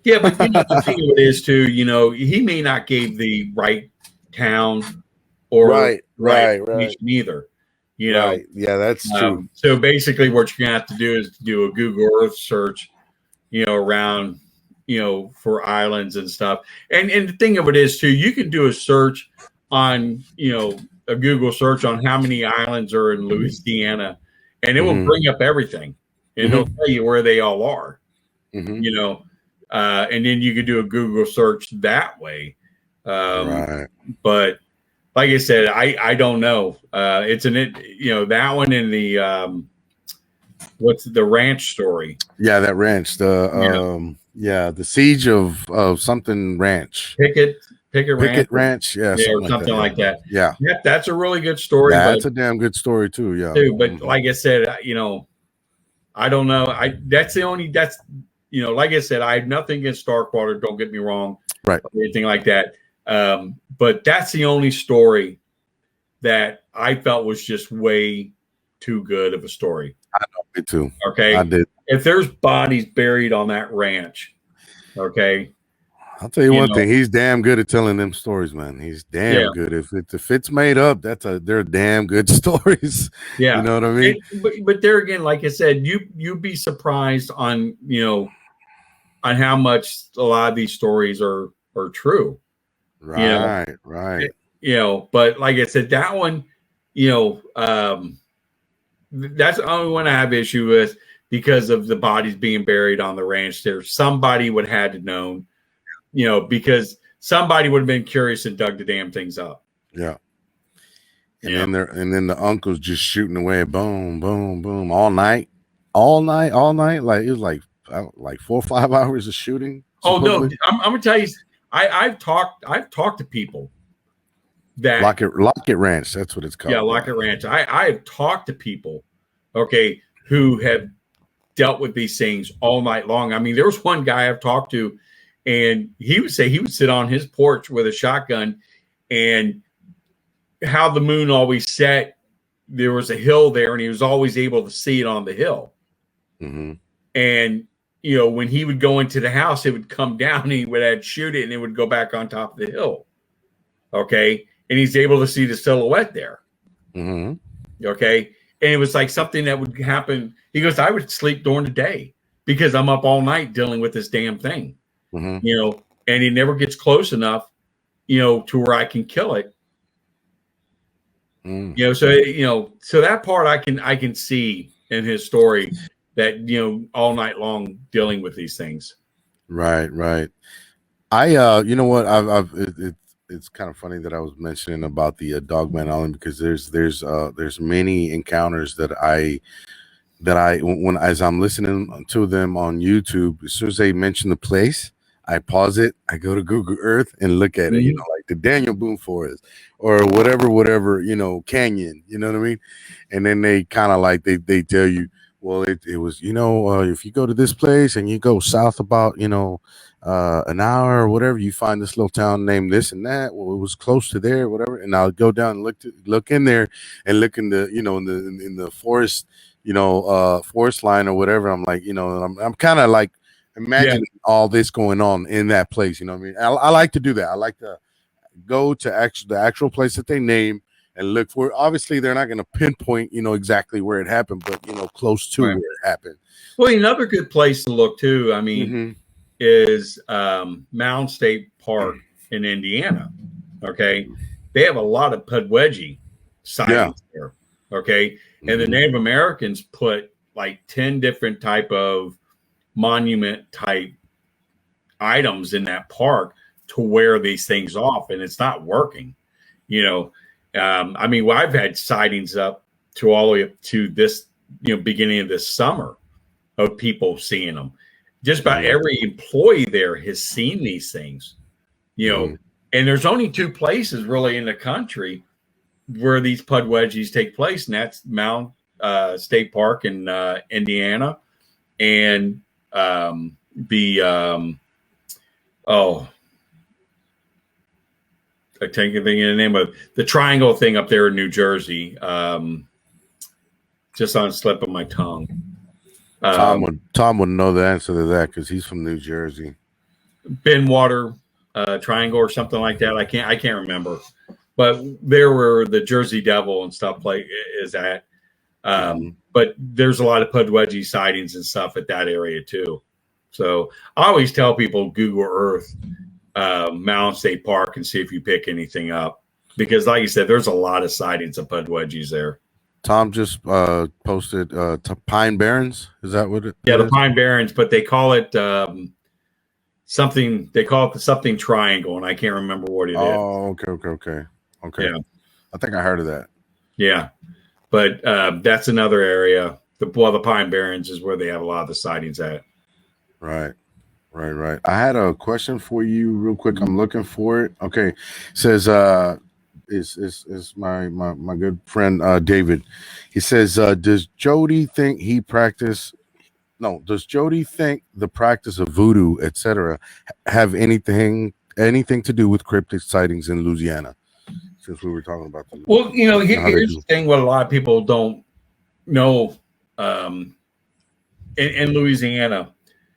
Yeah, but the thing of it is too, he may not give the right town or right either. Right. Yeah, that's true. So basically, what you're gonna have to do is do a Google Earth search, around, for islands and stuff. And the thing of it is too, you can do a search on, a Google search on how many islands are in Louisiana, and it will bring up everything, and it'll tell you where they all are. And then you could do a Google search that way. Right. But like I said, I don't know. It's that one in the what's the ranch story? Yeah, that ranch. The siege of something ranch. Picket Ranch. Yeah, something like that. Yeah. That's a really good story. That's a damn good story too. Yeah. But like I said, I don't know. Like I said, I have nothing against Starkwater. Don't get me wrong. Right. Or anything like that. But that's the only story that I felt was just way too good of a story. I know, me too. Okay. I did. If there's bodies buried on that ranch, okay. I'll tell you one thing. He's damn good at telling them stories, man. He's damn good. If it's made up, they're damn good stories. Yeah. You know what I mean? But there again, like I said, you'd be surprised on on how much a lot of these stories are true. Right. But like I said, that one, that's the only one I have issue with, because of the bodies being buried on the ranch there. Somebody would have had to know, because somebody would have been curious and dug the damn things up. Yeah. And then the uncle's just shooting away, boom, boom, boom, all night. Like it was like 4 or 5 hours of shooting. Supposedly. Oh no, I'm gonna tell you, I've talked to people that Lockett Ranch, that's what it's called. Yeah, Lockett Ranch. I have talked to people, okay, who have dealt with these things all night long. I mean, there was one guy I've talked to, and he would say he would sit on his porch with a shotgun, and how the moon always set, there was a hill there, and he was always able to see it on the hill. Mm-hmm. And when he would go into the house, it would come down, and he would shoot it, and it would go back on top of the hill. Okay. And he's able to see the silhouette there. Mm-hmm. Okay. And it was like something that would happen. He goes, I would sleep during the day because I'm up all night dealing with this damn thing. Mm-hmm. And he never gets close enough, to where I can kill it. So that part I can see in his story, that, all night long dealing with these things. Right. I you know what, it's kind of funny that I was mentioning about the Dogman Island, because there's many encounters that I when as I'm listening to them on YouTube, as soon as they mention the place, I pause it, I go to Google Earth and look at it, Mhm. like the Daniel Boone Forest or whatever, canyon, you know what I mean? And then they kind of like they tell you, well, it was, if you go to this place and you go south about, an hour or whatever, you find this little town named this and that. Well, it was close to there, whatever. And I'll go down and look in there and look in the, in the forest, forest line or whatever. I'm like, I'm kind of like Yeah. imagining all this going on in that place. You know what I mean? I like to do that. I like to go to the actual place that they name and look for it. Obviously, they're not going to pinpoint, exactly where it happened, but close to Right. where it happened. Well, another good place to look too, I mean, Mm-hmm. is Mound State Park in Indiana. Okay, they have a lot of Pudwedgie sightings there. Okay, and the Native Americans put like 10 different type of monument type items in that park to wear these things off, and it's not working. I mean, well, I've had sightings up to all the way up to this, beginning of this summer of people seeing them. Just about every employee there has seen these things, and there's only two places really in the country where these Pudwedgies take place, and that's Mound State Park in Indiana, and I can't think of the name of the triangle thing up there in New Jersey. Just on a slip of my tongue. Tom would know the answer to that because he's from New Jersey. Benwater Triangle or something like that. I can't remember. But there were the Jersey Devil and stuff like is that. But there's a lot of Pudwedgie sightings and stuff at that area too. So I always tell people Google Earth Mound State Park and see if you pick anything up, because like you said, there's a lot of sightings of Pudwedgies there. Tom just posted Pine Barrens. Is that what it is? Yeah, the Pine Barrens, but they call it something. They call it the something triangle, and I can't remember what it is. Oh, okay. Yeah. I think I heard of that. Yeah, but that's another area. The Pine Barrens is where they have a lot of the sightings at. Right. I had a question for you real quick. I'm looking for it. Okay. It says is my good friend David. He says, does Joedy think the practice of voodoo, etc., have anything to do with cryptic sightings in Louisiana? Since we were talking about that. Well, here's the thing: what a lot of people don't know in Louisiana,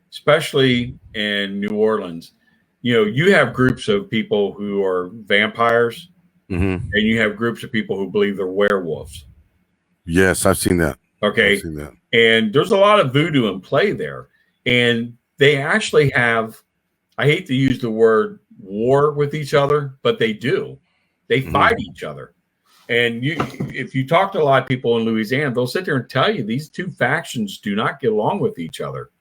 especially in New Orleans, you have groups of people who are vampires, and you have groups of people who believe they're werewolves. Yes, I've seen that. Okay. I've seen that. And there's a lot of voodoo in play there. And they actually have, I hate to use the word war with each other, but they do. They fight each other. And if you talk to a lot of people in Louisiana, they'll sit there and tell you these two factions do not get along with each other.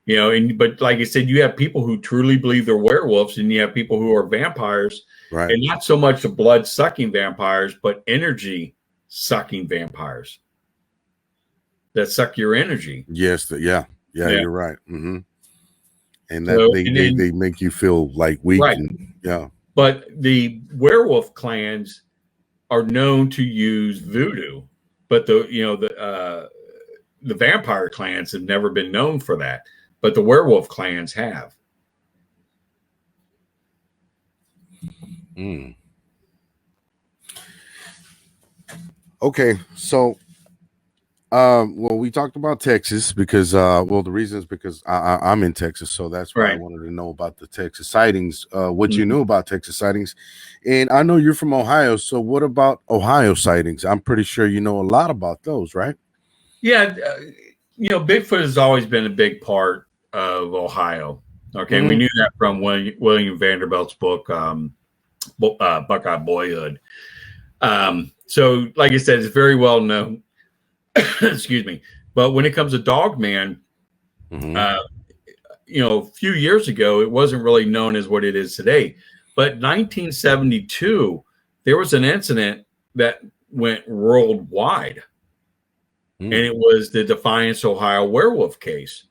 But like I said, you have people who truly believe they're werewolves, and you have people who are vampires, right? And not so much the blood-sucking vampires, but energy-sucking vampires that suck your energy. Yes, yeah, you're right. And that they make you feel like weak, right? Yeah. But the werewolf clans are known to use voodoo, but the vampire clans have never been known for that. But the werewolf clans have. Okay, so well, we talked about Texas because the reason is because I'm in Texas, so that's why I wanted to know about the Texas sightings, what you knew about Texas sightings. And I know you're from Ohio, so what about Ohio sightings? I'm pretty sure you know a lot about those, right? Yeah, Bigfoot has always been a big part of Ohio. Okay, we knew that from William Vanderbilt's book, Buckeye Boyhood. So, like I said, it's very well known. Excuse me. But when it comes to Dogman, a few years ago, it wasn't really known as what it is today. But 1972, there was an incident that went worldwide. And it was the Defiance, Ohio werewolf case,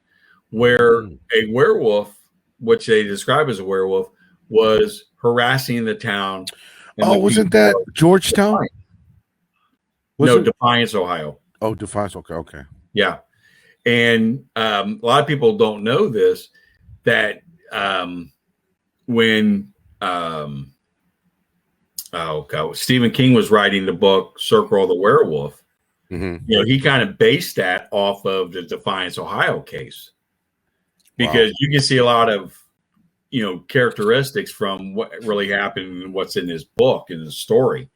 where a werewolf which they describe as a werewolf, was harassing the town. Oh, wasn't that Georgetown? No, Defiance, Ohio. Oh, Defiance. Okay, okay. Yeah. And a lot of people don't know this, that when Stephen King was writing the book Circle of the Werewolf, he kind of based that off of the Defiance, Ohio case, because you can see a lot of characteristics from what really happened and what's in his book and the story.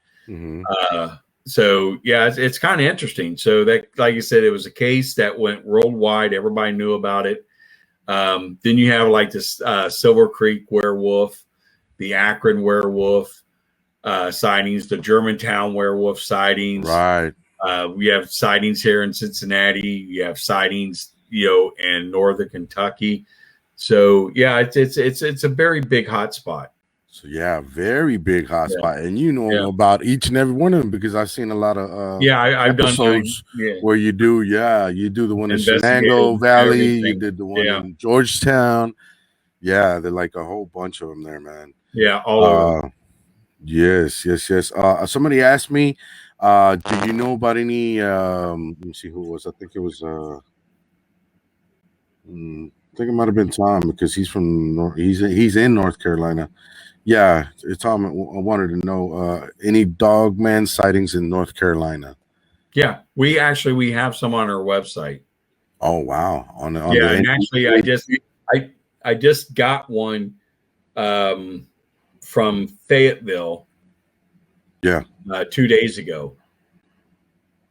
So yeah, it's kind of interesting. So that, like you said, it was a case that went worldwide. Everybody knew about it. Then you have like this Silver Creek werewolf, the Akron werewolf sightings, the Germantown werewolf sightings. Right. We have sightings here in Cincinnati. You have sightings, in northern Kentucky. So yeah, it's a very big hotspot. So yeah, very big hotspot, and about each and every one of them, because I've seen a lot of I've episodes done where you do the one in Shenango Valley, you did the one in Georgetown. Yeah, they're like a whole bunch of them there, man. Yeah, all over. Yes. Somebody asked me, do you know about any? Let me see who it was. I think it was. I think it might have been Tom, because he's from he's in North Carolina. Yeah, Tom. I wanted to know any dogman sightings in North Carolina. Yeah, we have some on our website. Oh wow! On and actually, I just got one from Fayetteville. Yeah, 2 days ago,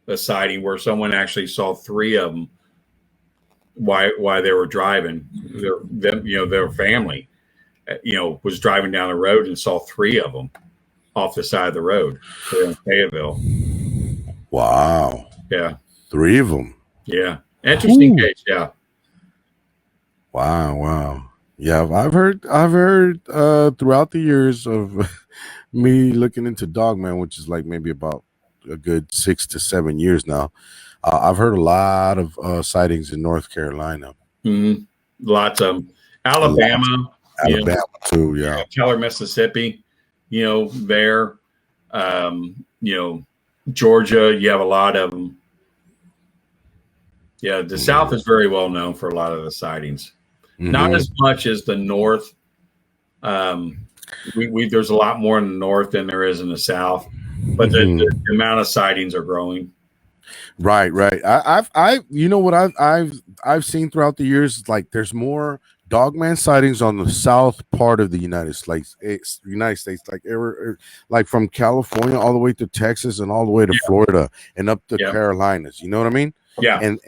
a sighting where someone actually saw 3 of them while they were driving. Their family, was driving down the road and saw 3 of them off the side of the road in Fayetteville. Wow. Yeah. 3 of them. Yeah. Interesting case. Yeah. Wow. Yeah, I've heard throughout the years of me looking into Dogman, which is like maybe about a good 6 to 7 years now. I've heard a lot of sightings in North Carolina. Lots of Alabama too. Yeah. Keller, Mississippi. There. Georgia. You have a lot of them. Yeah, the South is very well known for a lot of the sightings. Not as much as the North. There's a lot more in the North than there is in the South, but the amount of sightings are growing. Right. I've seen throughout the years, like there's more dogman sightings on the south part of the United States, like from California all the way to Texas and all the way to Florida and up to Carolinas. You know what I mean? Yeah. And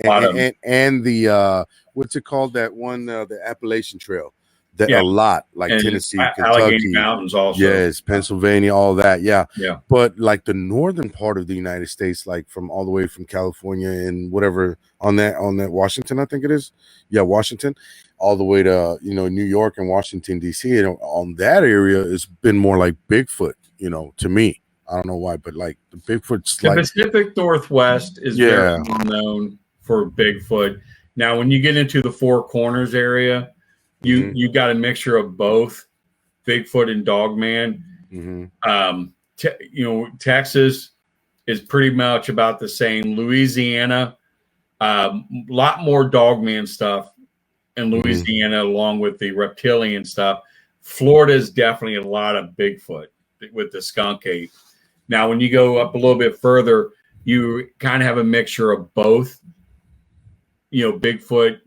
the what's it called, that one, the Appalachian Trail. A lot, like and Tennessee, Kentucky, Mountains also. Yes, Pennsylvania, all that. Yeah. Yeah. But like the northern part of the United States, like from all the way from California and whatever on that Washington, I think it is. Yeah, Washington, all the way to New York and Washington D.C. And on that area, it's been more like Bigfoot. To me, I don't know why, but like the Bigfoot's the Pacific Northwest is very well known for Bigfoot. Now, when you get into the Four Corners area, you got a mixture of both Bigfoot and Dogman. Texas is pretty much about the same. Louisiana, a lot more Dogman stuff in Louisiana, along with the reptilian stuff. Florida is definitely a lot of Bigfoot with the skunk ape. Now, when you go up a little bit further, you kind of have a mixture of both. Bigfoot,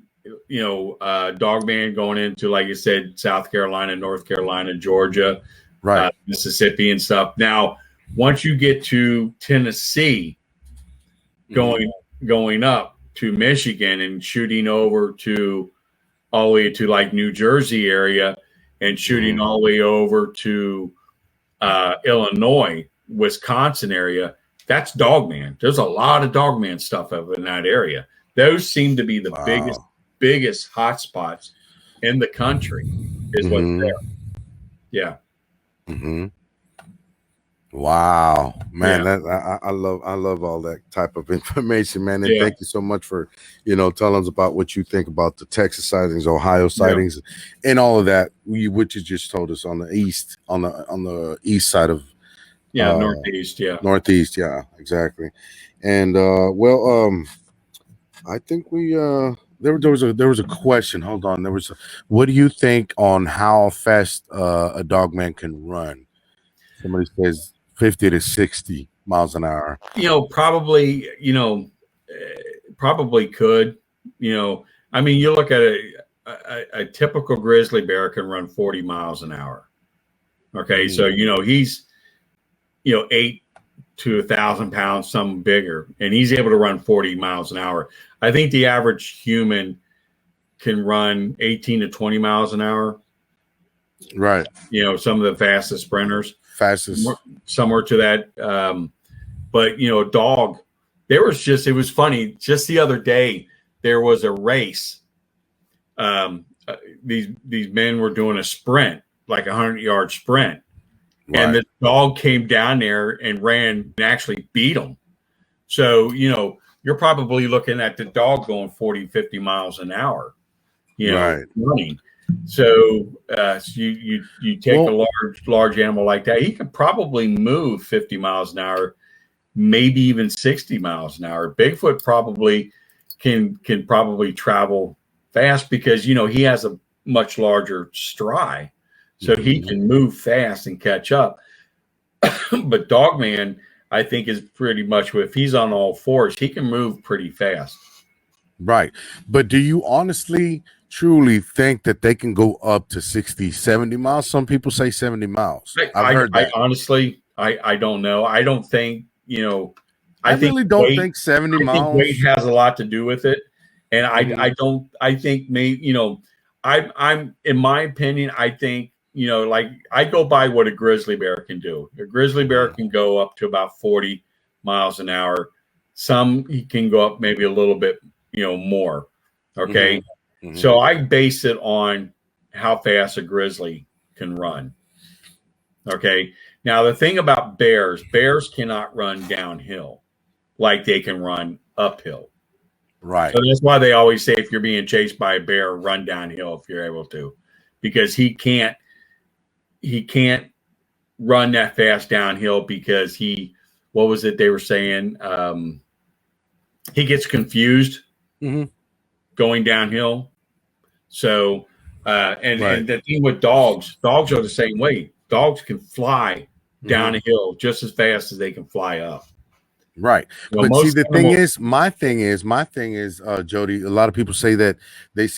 Dogman going into, like you said, South Carolina, North Carolina, Georgia, right, Mississippi and stuff. Now, once you get to Tennessee, going up to Michigan and shooting over to all the way to like New Jersey area and shooting all the way over to Illinois, Wisconsin area, that's Dogman. There's a lot of Dogman stuff over in that area. Those seem to be the biggest hotspots in the country is what's there. Yeah. Wow, man, Yeah. that I love all that type of information, man. And Yeah. thank you so much for telling us about what you think about the Texas sightings, Ohio Yeah. sightings, and all of that. What you just told us on the east, on the east side of Yeah. uh Northeast. Yeah. Northeast, yeah, exactly. And I think we there was a question. Hold on, what do you think on how fast a dog man can run? Somebody says 50 to 60 miles an hour. Probably, probably could, I mean, you look at a typical grizzly bear can run 40 miles an hour. Okay. So, Mm, he's, 8 to 1,000 pounds, some bigger, and he's able to run 40 miles an hour. I think the average human can run 18 to 20 miles an hour. right. Some of the fastest sprinters, Fastest. somewhere to that. But a dog. It was funny. Just the other day, there was a race. These men were doing a sprint, like 100-yard sprint, and Right. the dog came down there and ran and actually beat them. So you're probably looking at the dog going 40, 50 miles an hour. Right. Running. So, you take a Well, large animal like that, he can probably move 50 miles an hour, maybe even 60 miles an hour. Bigfoot probably can probably travel fast because he has a much larger stride, so he mhm. can move fast and catch up. But Dogman, I think, is pretty much, if he's on all fours, he can move pretty fast. Right. But do you honestly truly think that they can go up to 60, 70 miles? Some people say 70 miles. I've heard I that. honestly, I don't know. I don't think, I I think really don't weight, think 70 I think weight miles. has a lot to do with it. And Mhm. I don't, I think maybe, I'm, in my opinion, I think, like, I go by what a grizzly bear can do. A grizzly bear Mhm. can go up to about 40 miles an hour. Some he can go up maybe a little bit, more. Okay. Mhm. Mhm. So I base it on how fast a grizzly can run. Okay. Now, the thing about bears cannot run downhill like they can run uphill. Right. So that's why they always say, if you're being chased by a bear, run downhill if you're able to, because he can't run that fast downhill because what was it they were saying? He gets confused Mhm. going downhill. So, Right. and the thing with dogs are the same way. Dogs can fly down Mhm. a hill just as fast as they can fly up. Right. But see, Most the thing animals, is, my thing is, Jody, a lot of people say that they've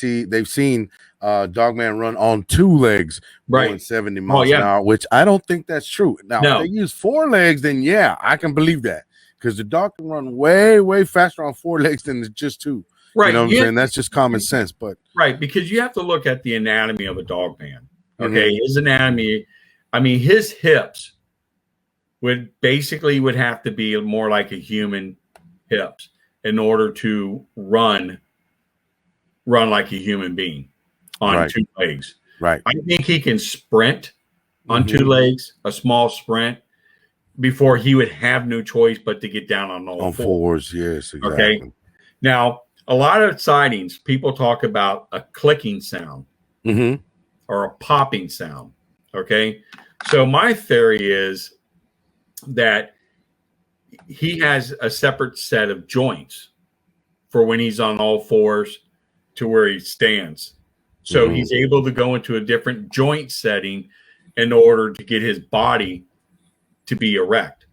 seen Dogman run on two legs going right? 70 Oh miles an yeah, hour, which I don't think that's true. Now, if they no, use four legs, then yeah, I can believe that. Because the dog can run way, way faster on four legs than just two. You know right. what I'm saying? That's just common sense. But Right, because you have to look at the anatomy of a dog man. Okay, mhm, his anatomy. I mean, his hips would have to be more like a human hips in order to run like a human being on right, two legs. right. I think he can sprint on two Mhm. legs, a small sprint, before he would have no choice but to get down on all On fours. fours, yes, Okay. exactly. Now, a lot of sightings, people talk about a clicking sound Hmm. or a popping sound. Okay. So my theory is that he has a separate set of joints for when he's on all fours to where he stands. So Hmm. he's able to go into a different joint setting in order to get his body to be erect,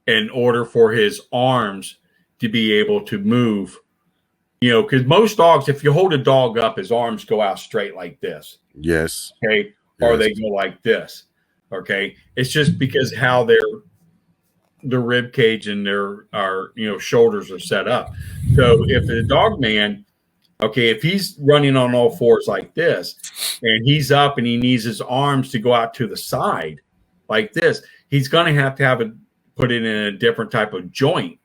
in order for his arms to be able to move. Because most dogs, if you hold a dog up, his arms go out straight like this. Yes, Okay. Or yes. they go like this. Okay. It's just because how their rib cage and their shoulders are set up. So if the dog man, okay, if he's running on all fours like this, and he's up and he needs his arms to go out to the side like this, he's going to have it put it in a different type of joint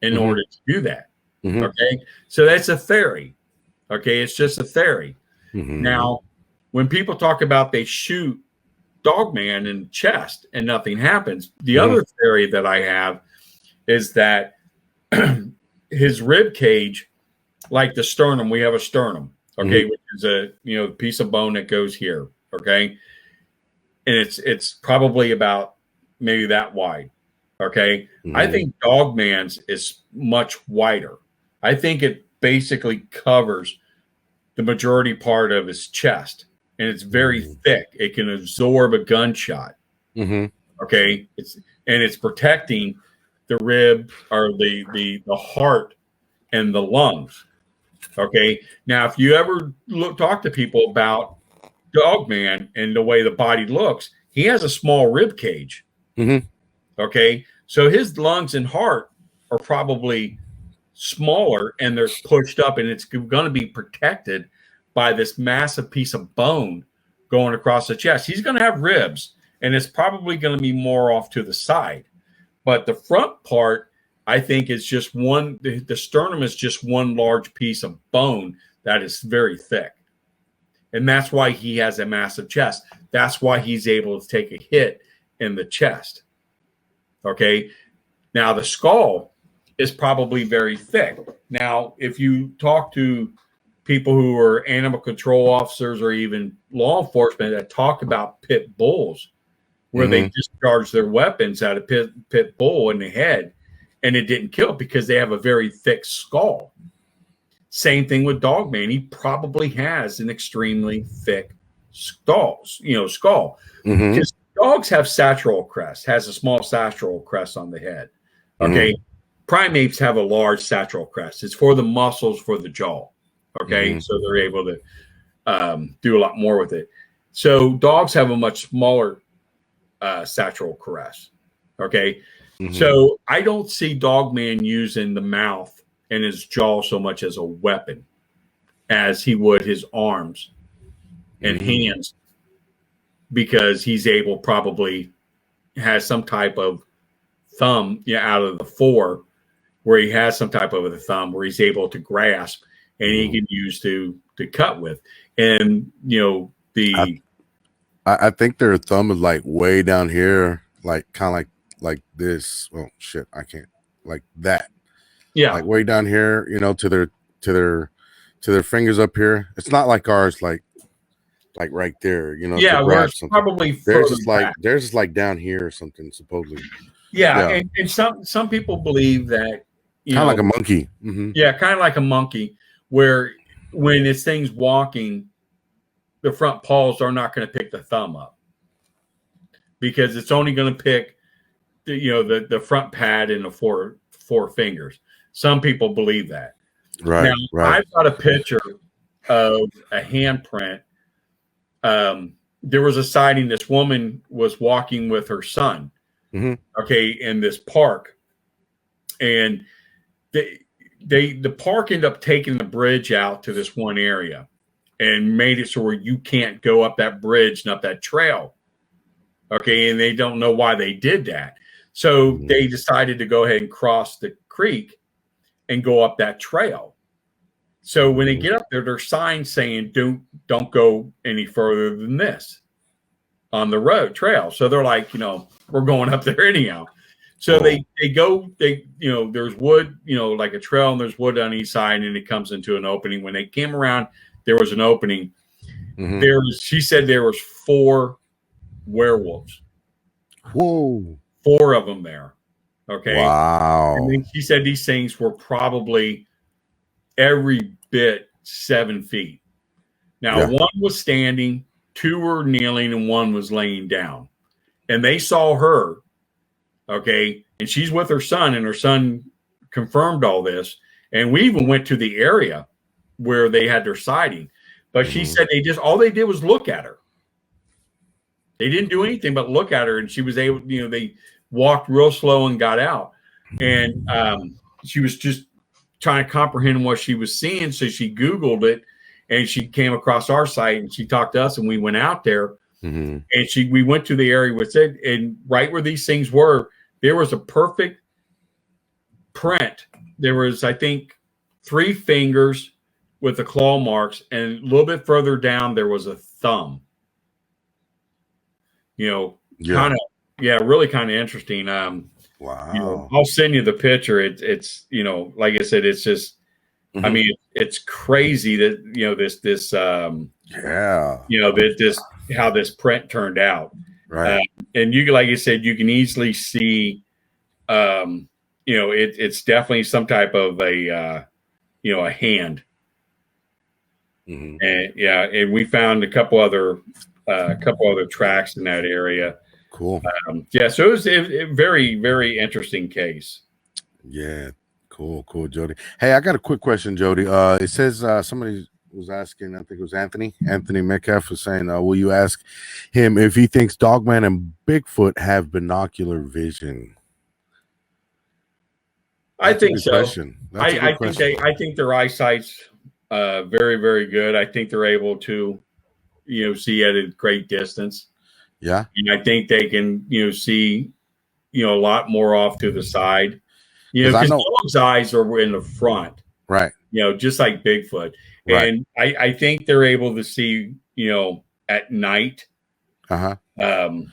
in Hmm. order to do that. Hmm. Okay. So that's a theory. Okay. It's just a theory. Hmm. Now, when people talk about they shoot Dogman in chest and nothing happens. The other theory that I have is that his rib cage, like the sternum, we have a sternum, okay, which is a piece of bone that goes here, okay, and it's probably about maybe that wide, okay. I think Dogman's is much wider. I think it basically covers the majority part of his chest, and it's very thick. It can absorb a gunshot. Okay, it's protecting the rib or the heart and the lungs. Okay, now if you ever talk to people about Dogman and the way the body looks, he has a small rib cage. Okay, so his lungs and heart are probably smaller, and they're pushed up, and it's going to be protected by this massive piece of bone going across the chest. He's going to have ribs, and it's probably going to be more off to the side. But the front part, I think, is just one. The sternum is just one large piece of bone that is very thick. And that's why he has a massive chest. That's why he's able to take a hit in the chest. Okay. Now, the skull is probably very thick. Now, if you talk to people who are animal control officers or even law enforcement that talk about pit bulls, where they discharge their weapons at a pit bull in the head, and it didn't kill it because they have a very thick skull. Same thing with Dogman. He probably has an extremely thick skull. Because dogs have sacral crest, has a small sacral crest on the head. Okay. Primates have a large sacral crest. It's for the muscles for the jaw. Okay. So they're able to do a lot more with it. So dogs have a much smaller sacral crest. Okay. So I don't see Dogman using the mouth and his jaw so much as a weapon as he would his arms and hands, because he's able, probably has some type of thumb out of the four, where he has some type of a thumb where he's able to grasp and he can use to cut with. And I think their thumb is like way down here, like kind of like this. Oh shit, I can't, like that. Yeah, like way down here, to their fingers up here. It's not like ours, like right there, yeah, we're probably theirs is like down here or something, supposedly. Yeah. And some people believe that kind of like a monkey. Yeah, kind of like a monkey, where when this thing's walking, the front paws are not going to pick the thumb up, because it's only going to pick the front pad and the four fingers. Some people believe that. Right. Now, I've got a picture of a handprint. There was a sighting. This woman was walking with her son, okay, in this park, and the park ended up taking the bridge out to this one area and made it so where you can't go up that bridge and up that trail. Okay, and they don't know why they did that. So they decided to go ahead and cross the creek and go up that trail. So when they get up there, there's signs saying don't go any further than this on the road trail. So they're like, we're going up there anyhow. So they go, there's wood, like a trail, and there's wood on each side, and it comes into an opening. When they came around, there was an opening. She said there was 4 werewolves. Whoa. 4 of them there. Okay. Wow. And then she said these things were probably every bit 7 feet. Now, one was standing, 2 were kneeling, and 1 was laying down. And they saw her. Okay. And she's with her son, and her son confirmed all this. And we even went to the area where they had their sighting. But she said all they did was look at her. They didn't do anything but look at her, and she was able, they walked real slow and got out. And she was just trying to comprehend what she was seeing. So she Googled it, and she came across our site, and she talked to us, and we went out there. And we went to the area with it, and right where these things were, there was a perfect print. There was, I think, 3 fingers with the claw marks, and a little bit further down, there was a thumb. kind of, really kind of interesting. Wow. I'll send you the picture. It's like I said, it's just, I mean, it's crazy that, this how this print turned out. Right. And like you said, you can easily see, it's definitely some type of a hand. And and we found a couple other tracks in that area. Cool. So it was a very, very interesting case. Yeah. Cool, Joedy. Hey, I got a quick question, Joedy. It says somebody was asking, I think it was Anthony Metcalf was saying, will you ask him if he thinks Dogman and Bigfoot have binocular vision? I think so. I think their eyesight's very, very good. I think they're able to, see at a great distance. Yeah. And I think they can, see, a lot more off to the side. Because dog's eyes are in the front, right? Just like Bigfoot, right. And I think they're able to see, at night, really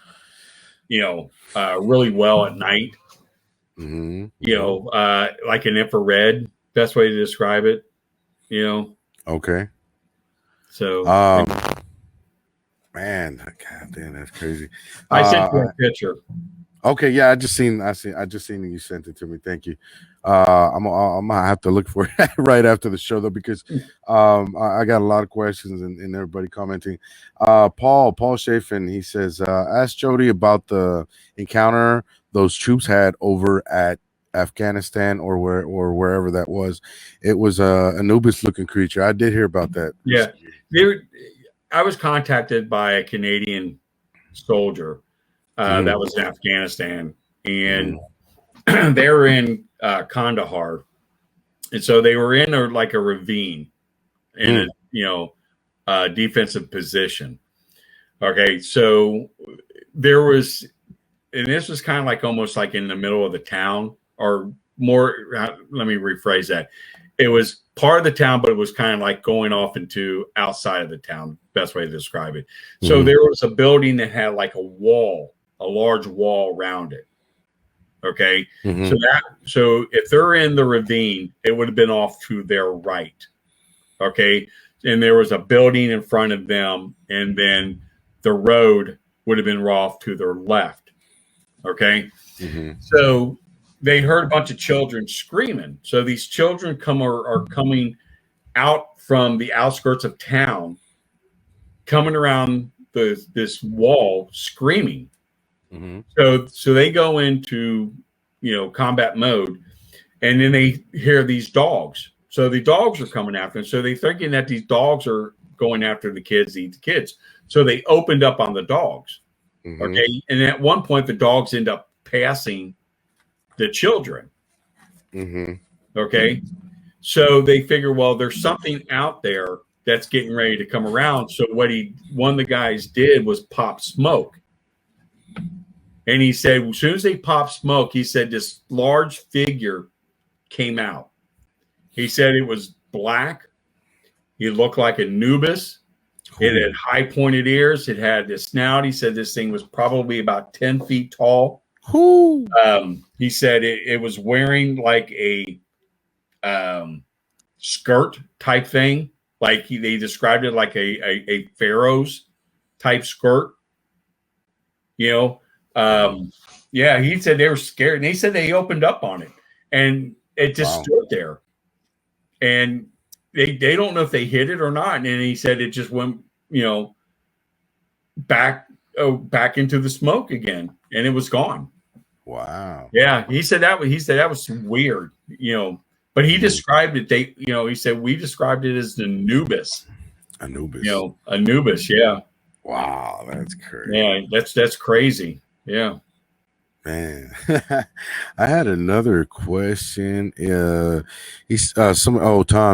well at night. Like an infrared, best way to describe it. Okay. So, man, God damn, that's crazy. I sent you a picture. Okay, yeah, I just seen you sent it to me. Thank you. I'm gonna have to look for it right after the show though, because I got a lot of questions and everybody commenting. Paul Chafin, he says, ask Joedy about the encounter those troops had over at Afghanistan or wherever that was. It was a Anubis looking creature. I did hear about that. Yeah, I was contacted by a Canadian soldier. That was in Afghanistan, and they were in Kandahar, and so they were in a ravine in a defensive position. Okay, so there was, and this was kind of like almost like in the middle of the town, or more. Let me rephrase that. It was part of the town, but it was kind of like going off into outside of the town. Best way to describe it. So there was a building that had like a large wall around it. Okay. So if they're in the ravine, it would have been off to their right. Okay. And there was a building in front of them, and then the road would have been off to their left. Okay. So they heard a bunch of children screaming. So these children are coming out from the outskirts of town, coming around this wall screaming. So they go into combat mode, and then they hear these dogs. So the dogs are coming after them. So they're thinking that these dogs are going after the kids to eat the kids. So they opened up on the dogs. Okay, and at one point the dogs end up passing the children. Okay, so they figure, well, there's something out there that's getting ready to come around. So one of the guys did was pop smoke. And he said, as soon as they popped smoke, he said this large figure came out. He said it was black. He looked like Anubis. It had high pointed ears. It had this snout. He said this thing was probably about 10 feet tall. He said it was wearing like a skirt type thing. Like they described it like a pharaoh's type skirt. He said they were scared, and he said they opened up on it, and it just stood there, and they don't know if they hit it or not. And he said it just went, back into the smoke again, and it was gone. Wow. Yeah, he said that was weird, but he described it. He said we described it as the Anubis. Anubis. Yeah. Wow, that's crazy. Yeah, that's crazy. Yeah. Man, I had another question. Tom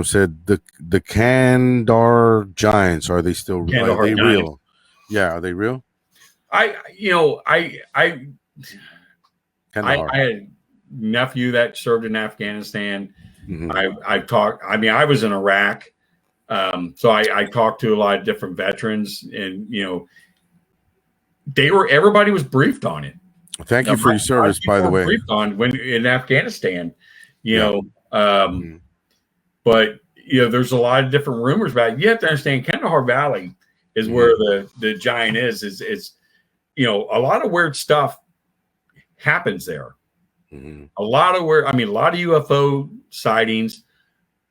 said the Kandahar Giants, are they still real? Yeah, are they real? I had a nephew that served in Afghanistan. I was in Iraq. So I talked to a lot of different veterans, and everybody was briefed on it. Thank you for your service, by the way. Briefed on when in Afghanistan, you know, but there's a lot of different rumors about it. You have to understand, Kandahar Valley is where the giant is. A lot of weird stuff happens there. A lot of UFO sightings,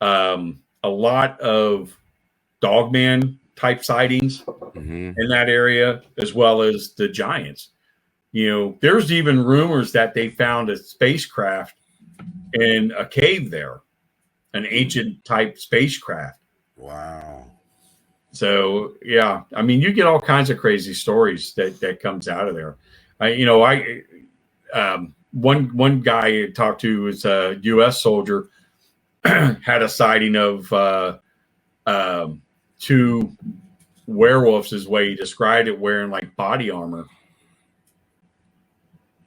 a lot of dogman type sightings in that area, as well as the giants. There's even rumors that they found a spacecraft in a cave there, an ancient type spacecraft. Wow. So yeah, I mean, you get all kinds of crazy stories that comes out of there. One guy I talked to was a U.S. soldier, had a sighting of 2 werewolves, is the way he described it, wearing like body armor.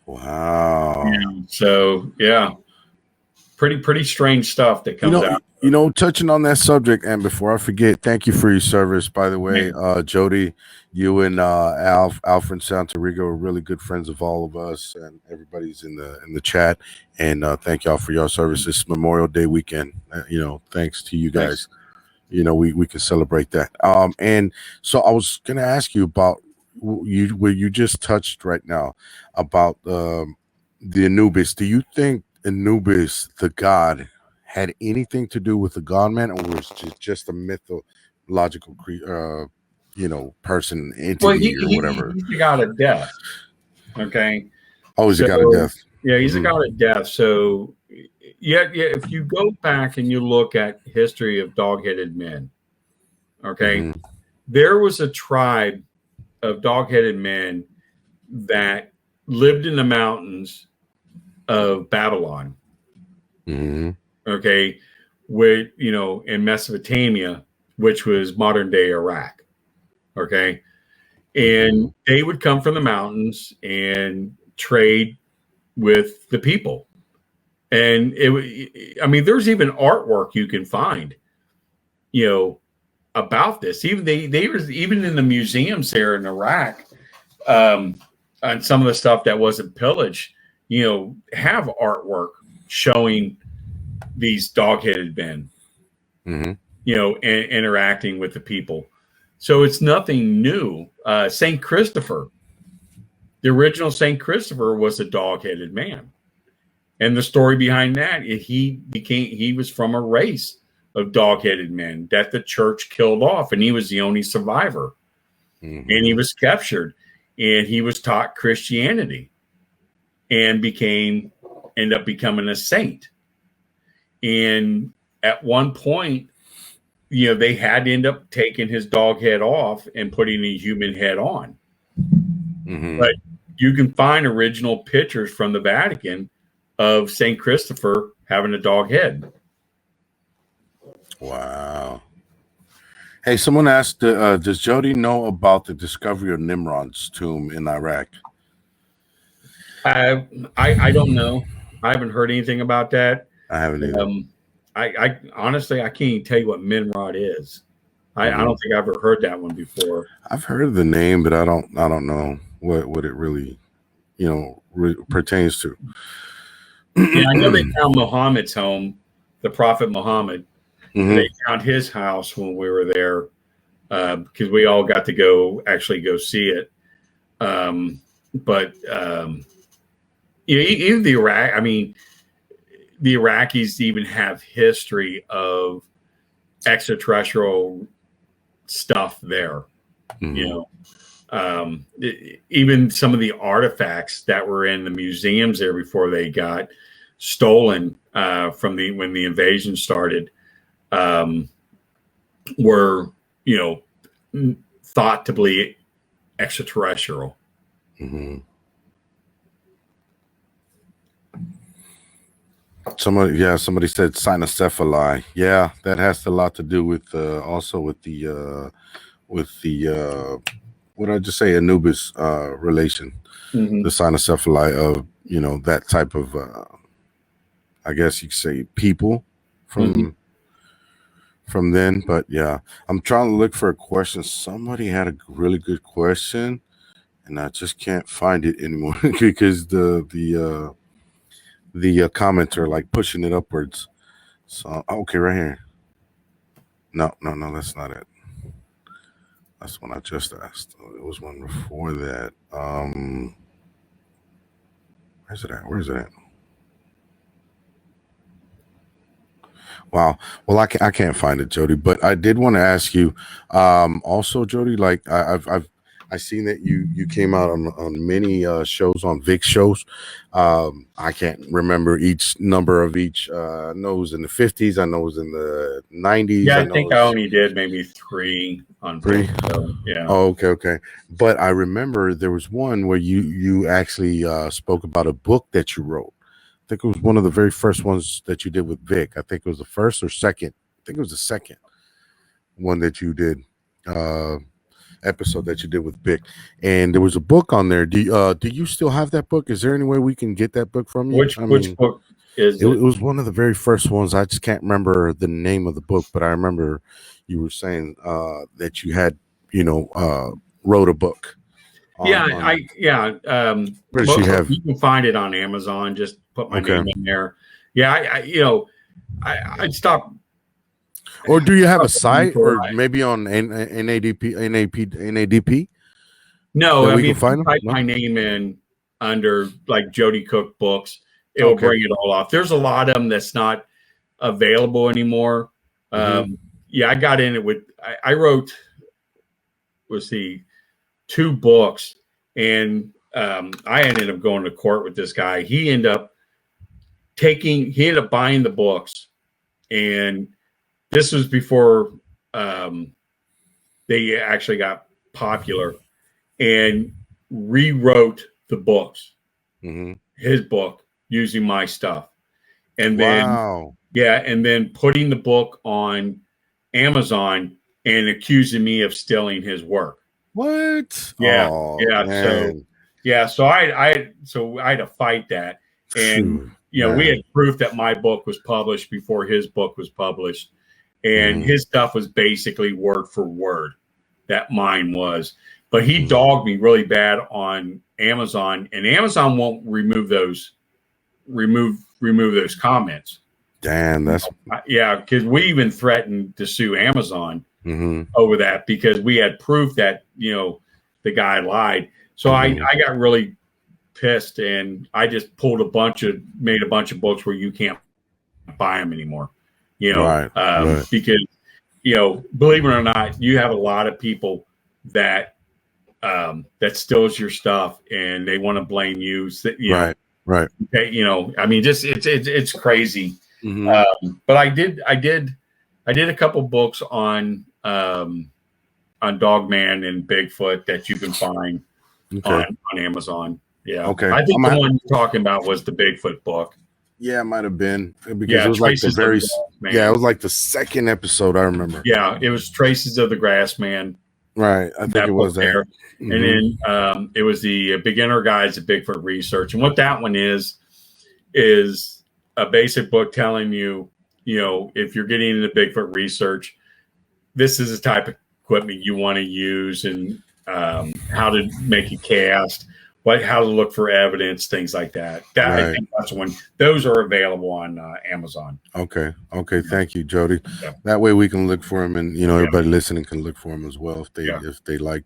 Wow. So yeah, pretty strange stuff that comes out. Touching on that subject, and before I forget, thank you for your service, by the way. Joedy, you and Alfred Santorigo are really good friends of all of us, and everybody's in the chat. And thank y'all for your service this Memorial Day weekend. Thanks to you guys. Thanks. We can celebrate that. And so I was gonna ask you about where you just touched right now about the Anubis. Do you think Anubis, the god, had anything to do with the God Man, or was just a mythological person, entity, or whatever? He's the god of death. Okay. Oh, he's a god of death. Yeah, he's a god of death. So yeah, if you go back and you look at history of dog-headed men, okay, there was a tribe of dog-headed men that lived in the mountains of Babylon. Okay, with in Mesopotamia, which was modern day Iraq. Okay, and they would come from the mountains and trade with the people. And there's even artwork you can find, about this. Even they were even in the museums there in Iraq, and some of the stuff that wasn't pillaged, have artwork showing these dog-headed men, and interacting with the people. So it's nothing new. Saint Christopher, the original Saint Christopher, was a dog-headed man. And the story behind that, he was from a race of dog-headed men that the church killed off, and he was the only survivor. And he was captured, and he was taught Christianity, and ended up becoming a saint. And at one point, they had to end up taking his dog head off and putting a human head on. But you can find original pictures from the Vatican of St. Christopher having a dog head. Wow. Hey, someone asked, does Joedy know about the discovery of Nimrod's tomb in Iraq? I don't know. I haven't heard anything about that. I haven't either. I honestly, I can't even tell you what Nimrod is. I don't think I've ever heard that one before. I've heard of the name, but I don't know what it really, pertains to. Yeah, I know they found Muhammad's home, the Prophet Muhammad. They found his house when we were there, because we all got to go see it. But even the Iraq, the Iraqis even have history of extraterrestrial stuff there. Even some of the artifacts that were in the museums there before they got stolen when the invasion started, were thought to be extraterrestrial. Somebody said cynocephaly. Yeah, that has a lot to do with also with the what did I just say, Anubis relation, the cynocephaly of that type of I guess you could say people from then. But yeah, I'm trying to look for a question. Somebody had a really good question, and I just can't find it anymore because the comments are like pushing it upwards. So okay, right here. No, that's not it. That's one I just asked. It was one before that. Where's it at? Where's it at? Wow. Well, I can't find it, Joedy. But I did want to ask you, also, Joedy. Like I seen that you came out on many shows, on Vic shows. I can't remember each number of each. I know it was in the 50s. I know it was in the 90s. Yeah, I know think it I was only did maybe 3 on three. Vic. So, yeah. Oh, okay. But I remember there was one where you actually spoke about a book that you wrote. I think it was one of the very first ones that you did with Vic. I think it was the first or second. I think it was the second one that you did, episode that you did with Vic. And there was a book on there. Do you still have that book? Is there any way we can get that book from you? Which book is it it? was one of the very first ones. I just can't remember the name of the book, but I remember you were saying that you had, wrote a book. Where does she have? You can find it on Amazon. Just put my name in there. Yeah, I'd stop. Or do you have a site, or maybe on NADP? No, I mean, if you type my name in under like Joedy Cook books, it will bring it all off. There's a lot of them that's not available anymore. Yeah, I got in it with. I wrote. Was the 2 books, and I ended up going to court with this guy. He ended up buying the books, and this was before they actually got popular, and rewrote the books, his book, using my stuff, and then putting the book on Amazon and accusing me of stealing his work. What? Yeah, oh, yeah. Man. So I had to fight that, and we had proof that my book was published before his book was published, and his stuff was basically word for word that mine was. But he dogged me really bad on Amazon, and Amazon won't remove those comments. Damn, that's because we even threatened to sue Amazon over that, because we had proof that the guy lied. So I got really pissed, and I just made a bunch of books where you can't buy them anymore. Because believe it or not, you have a lot of people that steals your stuff, and they want to blame you. Right. I mean, just it's crazy. But I did a couple books on Dogman and Bigfoot that you can find on Amazon. Yeah. Okay. I think the one you're talking about was the Bigfoot book. Yeah, it might have been, because it was like it was like the second episode I remember. Yeah, it was Traces of the Grassman. Right. I think it was there. And then it was the Beginner Guides to Bigfoot Research. And what that one is a basic book telling you, if you're getting into Bigfoot research, this is the type of equipment you want to use, and how to make a cast, how to look for evidence, things like that. I think that's one. Those are available on Amazon. Okay. Thank you, Joedy. Yeah. That way we can look for them, and everybody listening can look for them as well if they like.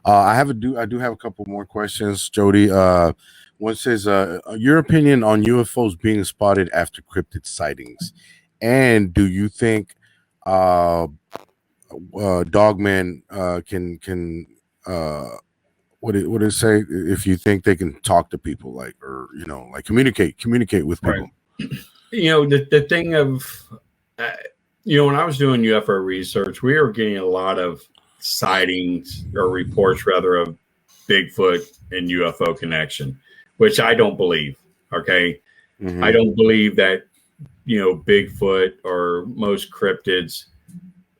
I do have a couple more questions, Joedy. One says, your opinion on UFOs being spotted after cryptid sightings, and do you think Dogman can what did it say? If you think they can talk to people, like communicate with people. The thing of when I was doing UFO research, we were getting a lot of sightings, or reports rather, of Bigfoot and UFO connection, which I don't believe. Okay. I don't believe that Bigfoot or most cryptids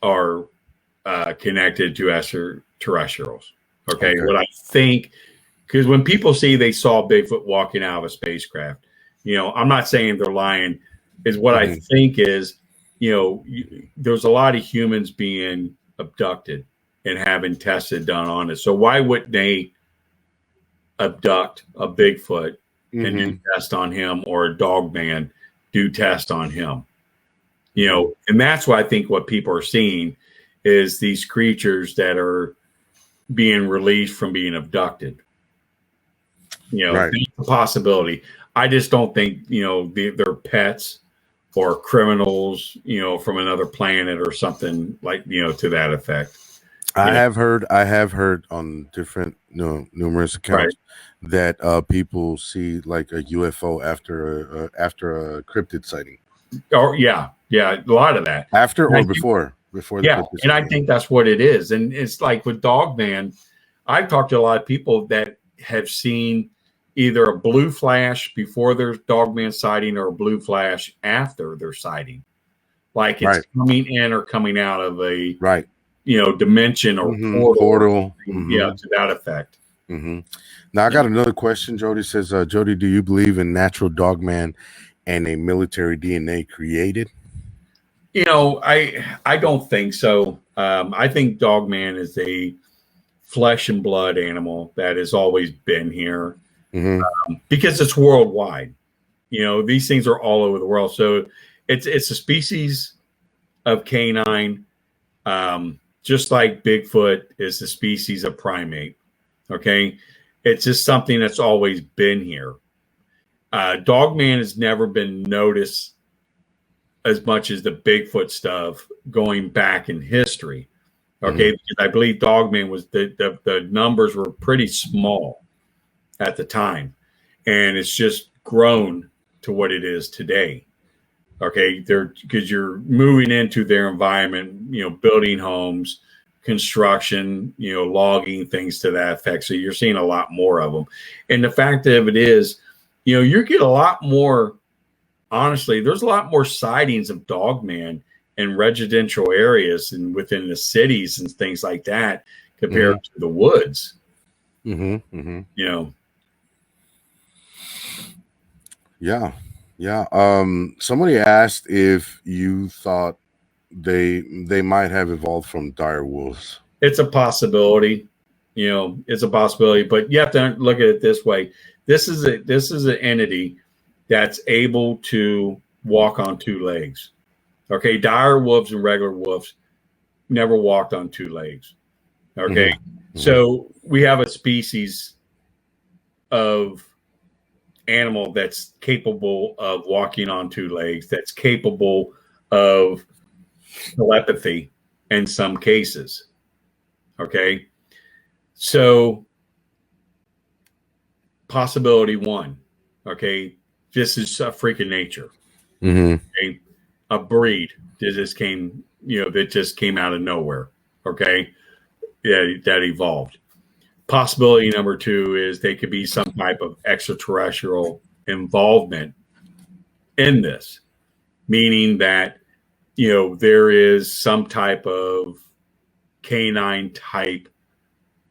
are connected to extraterrestrials. Okay. What I think, because when people say they saw Bigfoot walking out of a spacecraft, I'm not saying they're lying, is what I think is, there's a lot of humans being abducted and having tests done on it. So why wouldn't they abduct a Bigfoot and Mm-hmm. do test on him, or a dog man do test on him. You know, and that's what I think what people are seeing is these creatures that are being released from being abducted. You know, Right. that's a possibility. I just don't think, you know, they're pets or criminals, you know, from another planet or something like, you know, to that effect. I Yeah. have heard on different, numerous accounts that people see like a UFO after a cryptid sighting. Or yeah, a lot of that. After And I or think- before the yeah, cryptid and I sighting. think that's what it is. And it's like with Dogman, I've talked to a lot of people that have seen either a blue flash before their Dogman sighting or a blue flash after their sighting. Like it's coming in or coming out of a you know, dimension or portal. Yeah, to that effect. Mm-hmm. Now I got another question. Joedy says, Joedy, do you believe in natural Dogman and a military DNA created? You know, I don't think so. I think Dogman is a flesh and blood animal that has always been here, because it's worldwide. You know, these things are all over the world. So it's a species of canine, just like Bigfoot is the species of primate. Okay, it's just something that's always been here. Dogman has never been noticed as much as the Bigfoot stuff going back in history. Okay, because I believe Dogman was the numbers were pretty small at the time, and it's just grown to what it is today. Okay, they're because you're moving into their environment, you know, building homes, construction, you know, logging, things to that effect. So you're seeing a lot more of them. And the fact of it is, you know, you get a lot more. Honestly, there's a lot more sightings of Dogman in residential areas and within the cities and things like that compared to the woods. You know. Yeah. Somebody asked if you thought they might have evolved from dire wolves. It's a possibility. You know, it's a possibility, but you have to look at it this way. This is an entity that's able to walk on two legs. Okay, dire wolves and regular wolves never walked on two legs. Okay, so we have a species of animal that's capable of walking on two legs, that's capable of telepathy in some cases. Okay, so possibility one. Okay, this is a freak of nature. Okay? A breed that just came, you know, that just came out of nowhere. Okay, yeah, that evolved. Possibility number two is they could be some type of extraterrestrial involvement in this, meaning that, you know, there is some type of canine type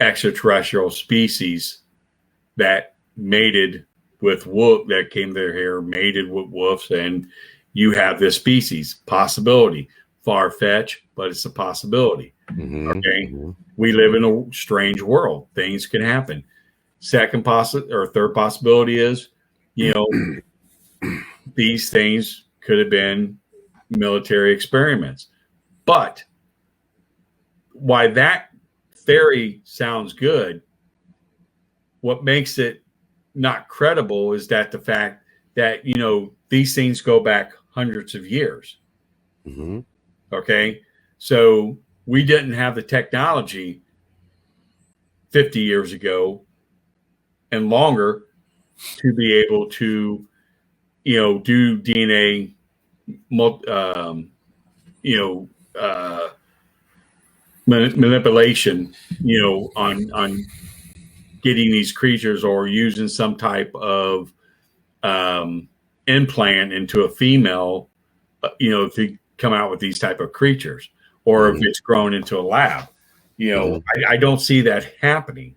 extraterrestrial species that mated with wolf, that came there here, mated with wolves, and you have this species. Possibility, far-fetched, but it's a possibility. Okay, we live in a strange world. Things can happen. Third possibility is, you know, these things could have been military experiments. But why that theory sounds good, what makes it not credible is that the fact that, you know, these things go back hundreds of years. Okay, so we didn't have the technology 50 years ago and longer to be able to, you know, do DNA, you know, manipulation, you know, on getting these creatures, or using some type of implant into a female, you know, to come out with these type of creatures, or if it's grown into a lab. You know, I don't see that happening.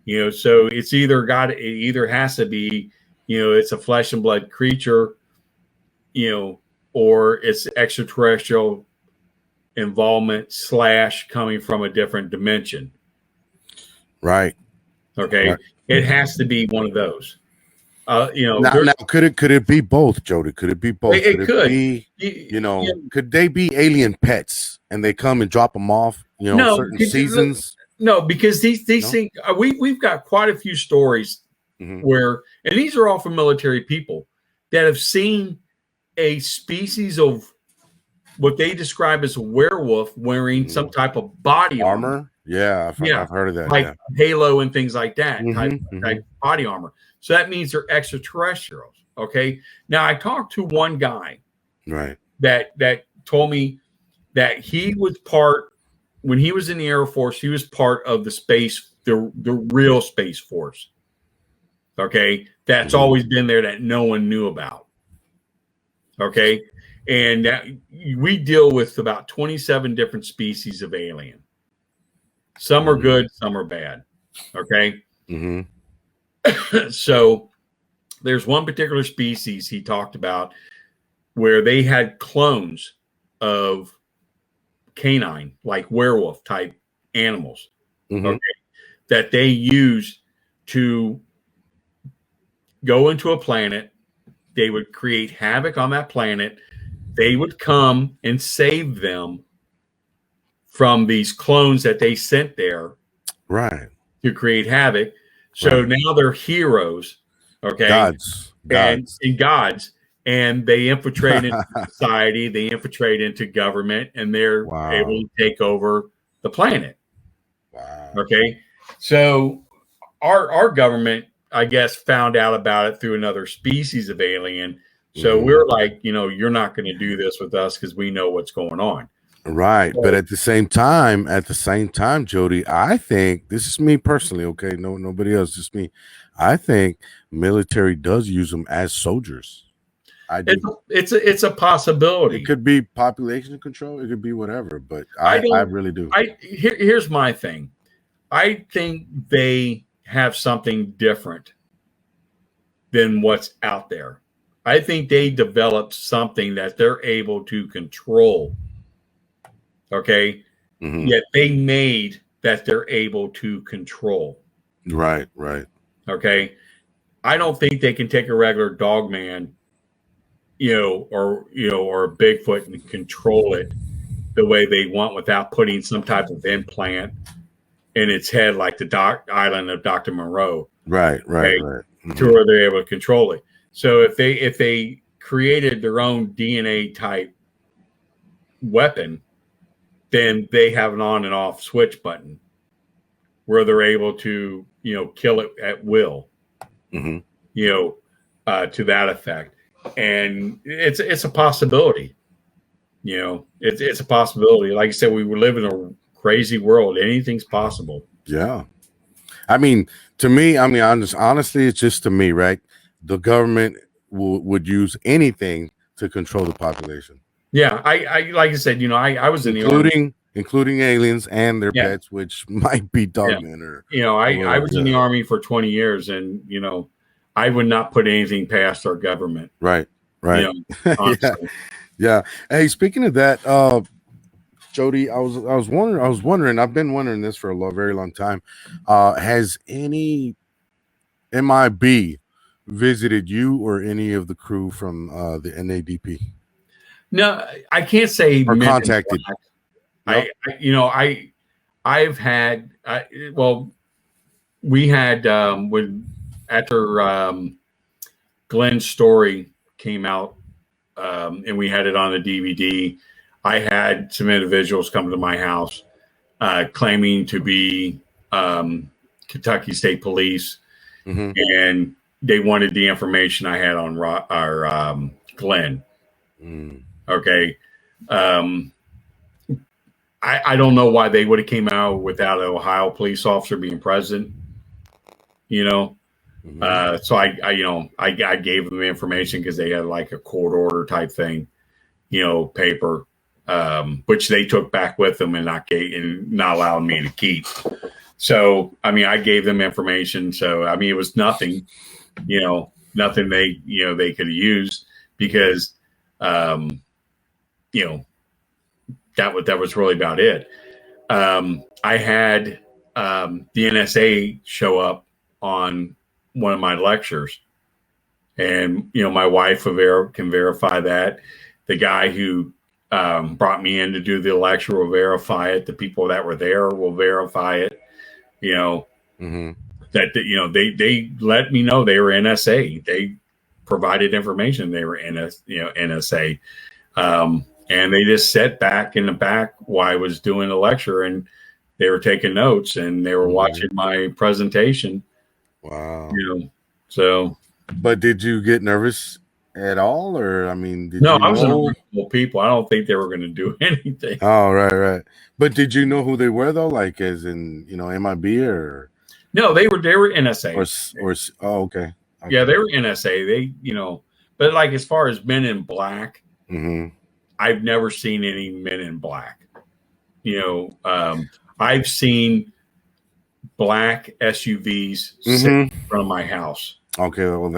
You know, so it either has to be, you know, it's a flesh and blood creature, you know, or it's extraterrestrial involvement / coming from a different dimension. Right. Okay. Right. It has to be one of those. Now could it be both, Jody? Could it be both? It Could it could. be, could they be alien pets and they come and drop them off, No, certain seasons? no, because these No? things, we've got quite a few stories where, and these are all from military people that have seen a species of what they describe as a werewolf wearing some type of body armor. Yeah, I've heard of that. Like Halo and things like that, Mm-hmm, type body armor. So that means they're extraterrestrials. Okay. Now I talked to one guy, right, that told me that he was when he was in the Air Force, he was part of the real Space Force. Okay. That's always been there that no one knew about. Okay. And we deal with about 27 different species of alien. Some are good, some are bad. Okay. So there's one particular species he talked about where they had clones of canine, like werewolf type animals, okay, that they used to go into a planet. They would create havoc on that planet. They would come and save them from these clones that they sent there, right, to create havoc. So now they're heroes, okay, gods. And gods, and they infiltrate into society, they infiltrate into government, and they're able to take over the planet. Okay, so our government, I guess, found out about it through another species of alien. So we're like, you're not going to do this with us because we know what's going on. Right. But at the same time, Jody, I think, this is me personally, okay? No, nobody else, just me. I think military does use them as soldiers. I do. It's a possibility. It could be population control. It could be whatever, but I really do. Here's my thing. I think they have something different than what's out there. I think they developed something that they're able to control. Okay. Yet they made that they're able to control. Right. Okay. I don't think they can take a regular dog man, or a Bigfoot and control it the way they want without putting some type of implant in its head, like the island of Dr. Monroe. Right. To where they're able to control it. So if they created their own DNA type weapon, then they have an on and off switch button where they're able to, kill it at will, to that effect. And it's a possibility, it's a possibility. Like I said, we live in a crazy world. Anything's possible. Yeah. I mean, to me, honestly, it's just to me, right? The government would use anything to control the population. Yeah, I like I said, I was in the Army, including aliens and their pets, which might be dogmen or. I was in the Army for 20 years, and I would not put anything past our government. Right. Honestly. Yeah. Hey, speaking of that, Jody, I was wondering. I've been wondering this for a very long time. Has any MIB visited you or any of the crew from the NADP? No, I can't say or contacted. Nope. I've had we had after Glenn's story came out, and we had it on the DVD. I had some individuals come to my house claiming to be Kentucky State Police, and they wanted the information I had on our Glenn. Okay. I don't know why they would have came out without an Ohio police officer being present, So I gave them the information because they had like a court order type thing, paper, which they took back with them and not allowed me to keep. So, I gave them information. So, it was nothing, nothing they could have used because, that was really about it. I had the NSA show up on one of my lectures, and my wife can verify that. The guy who brought me in to do the lecture will verify it. The people that were there will verify it. That they let me know they were NSA. They provided information they were NSA, and they just sat back in the back while I was doing the lecture, and they were taking notes and they were watching my presentation. Wow. So. But did you get nervous at all, or I mean, no, I was reasonable people. I don't think they were going to do anything. Oh, right. But did you know who they were though? Like, as in, MIB or? No, they were NSA. Oh, okay. Yeah, they were NSA. They, but like as far as Men in Black, I've never seen any Men in Black. I've seen black SUVs sit in front of my house. Okay, well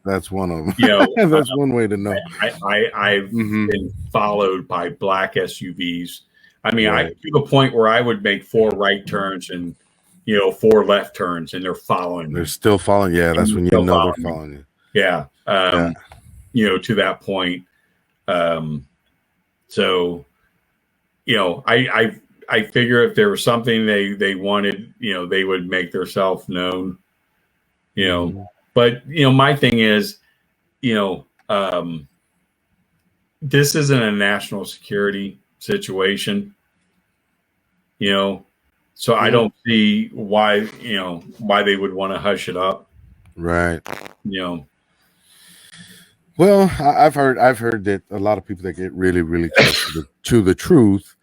that's one of them. That's one way to know. I've been followed by black SUVs. I mean, I to the point where I would make 4 right turns and 4 left turns, and they're following me. They're still following. Yeah, that's when you know they're following you. Yeah. To that point. So, I figure if there was something they wanted, they would make themselves known. But my thing is, this isn't a national security situation. So I don't see why they would want to hush it up. Right. Well, I've heard that a lot of people that get really, really close to the truth,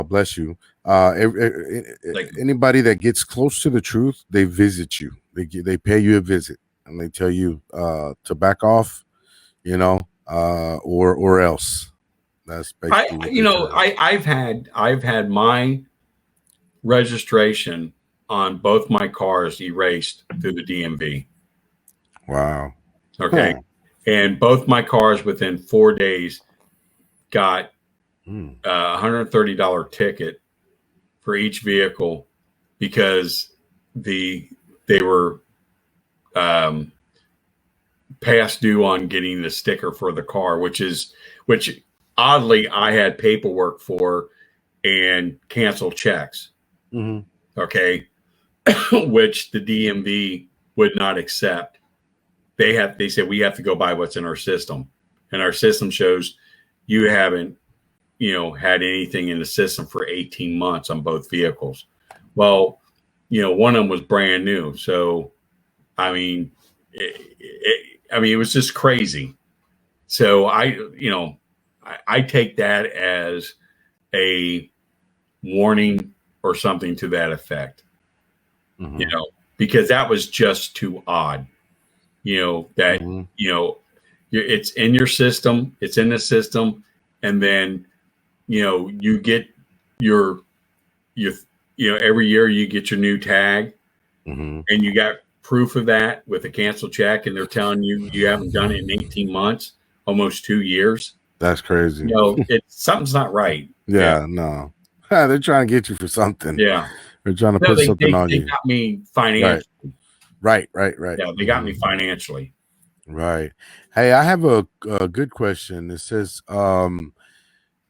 bless you. Anybody that gets close to the truth, they visit you. They pay you a visit, and they tell you to back off, or else. That's basically. I've had my registration on both my cars erased through the DMV. Wow. Okay. Huh. And both my cars within 4 days got $130 ticket for each vehicle because they were past due on getting the sticker for the car, which oddly I had paperwork for and canceled checks. Okay. Which the DMV would not accept. They said we have to go by what's in our system, and our system shows you haven't had anything in the system for 18 months on both vehicles. Well, one of them was brand new. So, I mean, it was just crazy. So I take that as a warning or something to that effect, because that was just too odd, it's in your system, it's in the system. And then, you get your every year you get your new tag and you got proof of that with a canceled check, and they're telling you haven't done it in 18 months, almost 2 years. That's crazy. Something's not right. Yeah. No. They're trying to get you for something. Yeah. They're trying to put something on you. They got me financially. Right. Yeah, they got me financially. Right. Hey, I have a good question. It says,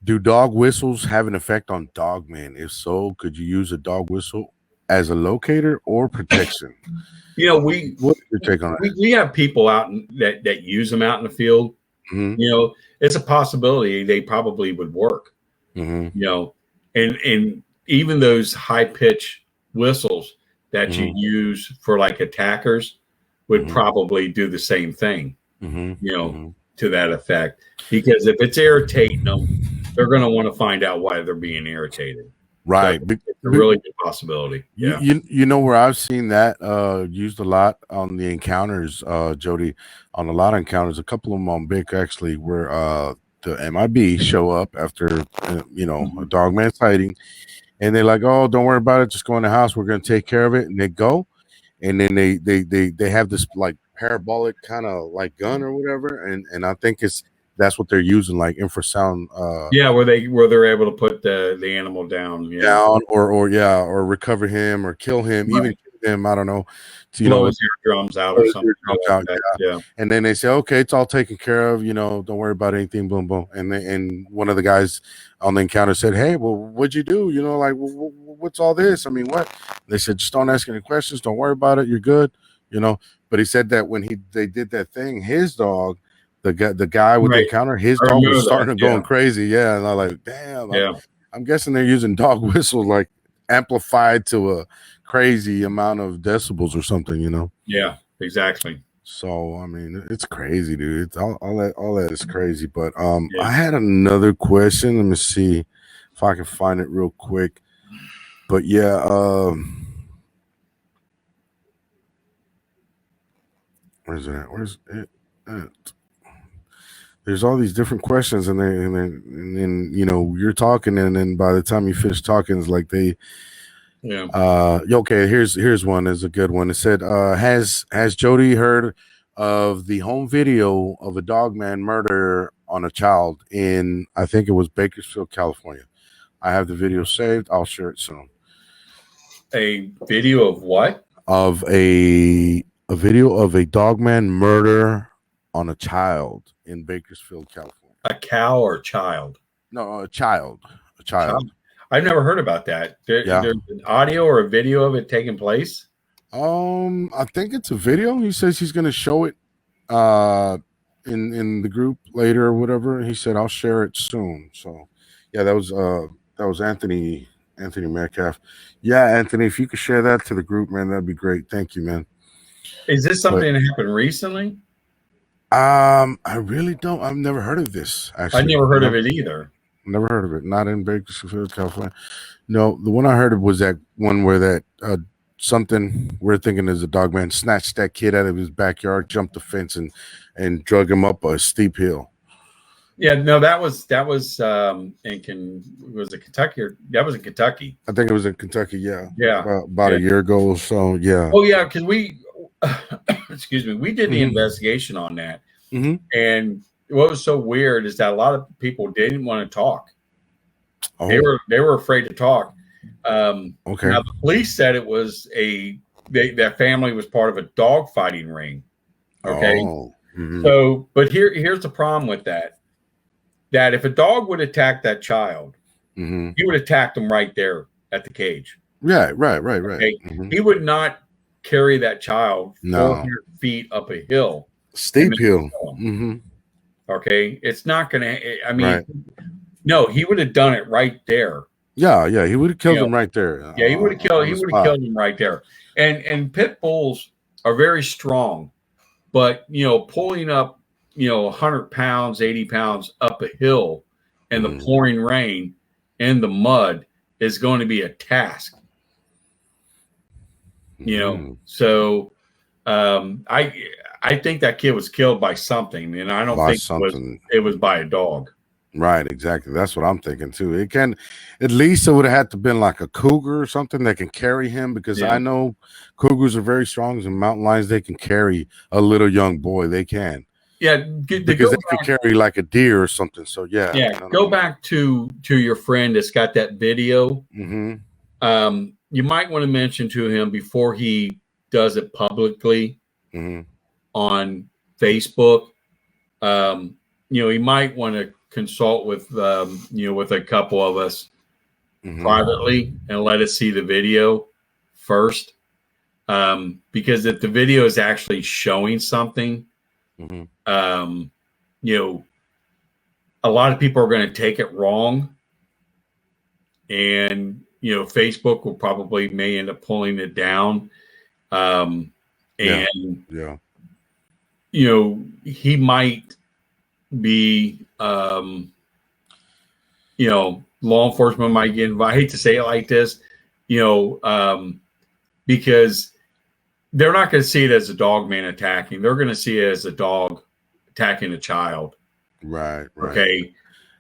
do dog whistles have an effect on dogmen? If so, could you use a dog whistle as a locator or protection? What's your take on that? We have people out that use them out in the field. It's a possibility they probably would work. And even those high pitch whistles that you use for like attackers would probably do the same thing, to that effect. Because if it's irritating them, they're going to want to find out why they're being irritated. Right. So it's a really good possibility. Yeah. You know where I've seen that used a lot on the encounters, Joedy, on a lot of encounters, a couple of them on Bic actually, where the MIB show up after a dogman sighting, and they're like, "Oh, don't worry about it, just go in the house, we're going to take care of it." And they go, and then they have this like parabolic kind of like gun or whatever, and I think it's that's what they're using, like infrasound. Yeah, where they're able to put the animal down, Down or recover him or kill him, right. even kill him. I don't know. So, blow his eardrums out or something. Like that. Yeah. And then they say, okay, it's all taken care of. Don't worry about anything. Boom, boom. And one of the guys on the encounter said, hey, well, what'd you do? Like, what's all this? I mean, what? They said, just don't ask any questions. Don't worry about it. You're good. But he said that when they did that thing, his dog, the guy with the encounter, his dog was starting to going crazy. Yeah. And I'm like, damn. Yeah. I'm guessing they're using dog whistles like amplified to a crazy amount of decibels or something, Yeah, exactly. So I mean, it's crazy, dude. It's all that is crazy. But I had another question. Let me see if I can find it real quick. But yeah, where's it at? Where's it at? There's all these different questions, and then you're talking, and then by the time you finish talking, it's like they. Yeah. Okay. Here's one. Is a good one. It said, "Has Joedy heard of the home video of a dog man murder on a child in, I think it was Bakersfield, California? I have the video saved. I'll share it soon." A video of what? Of a video of a dog man murder on a child in Bakersfield, California. A cow or child? No, a child. A child. I've never heard about that. There's an audio or a video of it taking place. I think it's a video. He says he's going to show it in the group later or whatever. He said I'll share it soon. So yeah, that was Anthony Metcalf. Yeah, Anthony, if you could share that to the group, man, that'd be great. Thank you, man. Is this something that happened recently? I really don't. I've never heard of this. Actually, I never heard of it either. Never heard of it. Not in Bakersfield, California. No, the one I heard of was that one where that something we're thinking is a dog man snatched that kid out of his backyard, jumped the fence, and drug him up a steep hill. Yeah, no, that was was it Kentucky or that was in Kentucky? I think it was in Kentucky. Yeah, about a year ago or so. Yeah. Oh yeah, because we, excuse me, we did the investigation on that, and what was so weird is that a lot of people didn't want to talk. Oh. They were afraid to talk. Okay. Now the police said it was that family was part of a dog fighting ring. Okay. Oh. So, but here's the problem with that. That if a dog would attack that child, he would attack them right there at the cage. Yeah, right. Okay? He would not carry that child 400 feet up a hill. Steep hill. Okay. It's not going to, I mean, no, he would have done it right there. Yeah. He would have killed him right there. Yeah, he would have killed him right there. And pit bulls are very strong, but, pulling up, 100 pounds, 80 pounds up a hill in the pouring rain in the mud is going to be a task. So I think that kid was killed by something, and I don't think it was by a dog. Right, exactly. That's what I'm thinking too. It can, at least it would have had to been like a cougar or something that can carry him, because I know cougars are very strong, and mountain lions, they can carry a little young boy. They can. Yeah, because they could carry like a deer or something. So go back to your friend that's got that video. You might want to mention to him before he does it publicly on Facebook. He might want to consult with with a couple of us privately and let us see the video first, because if the video is actually showing something, a lot of people are going to take it wrong, and Facebook may end up pulling it down, he might be law enforcement might get involved. I hate to say it like this, because they're not going to see it as a dog man attacking. They're going to see it as a dog attacking a child. Right. Okay.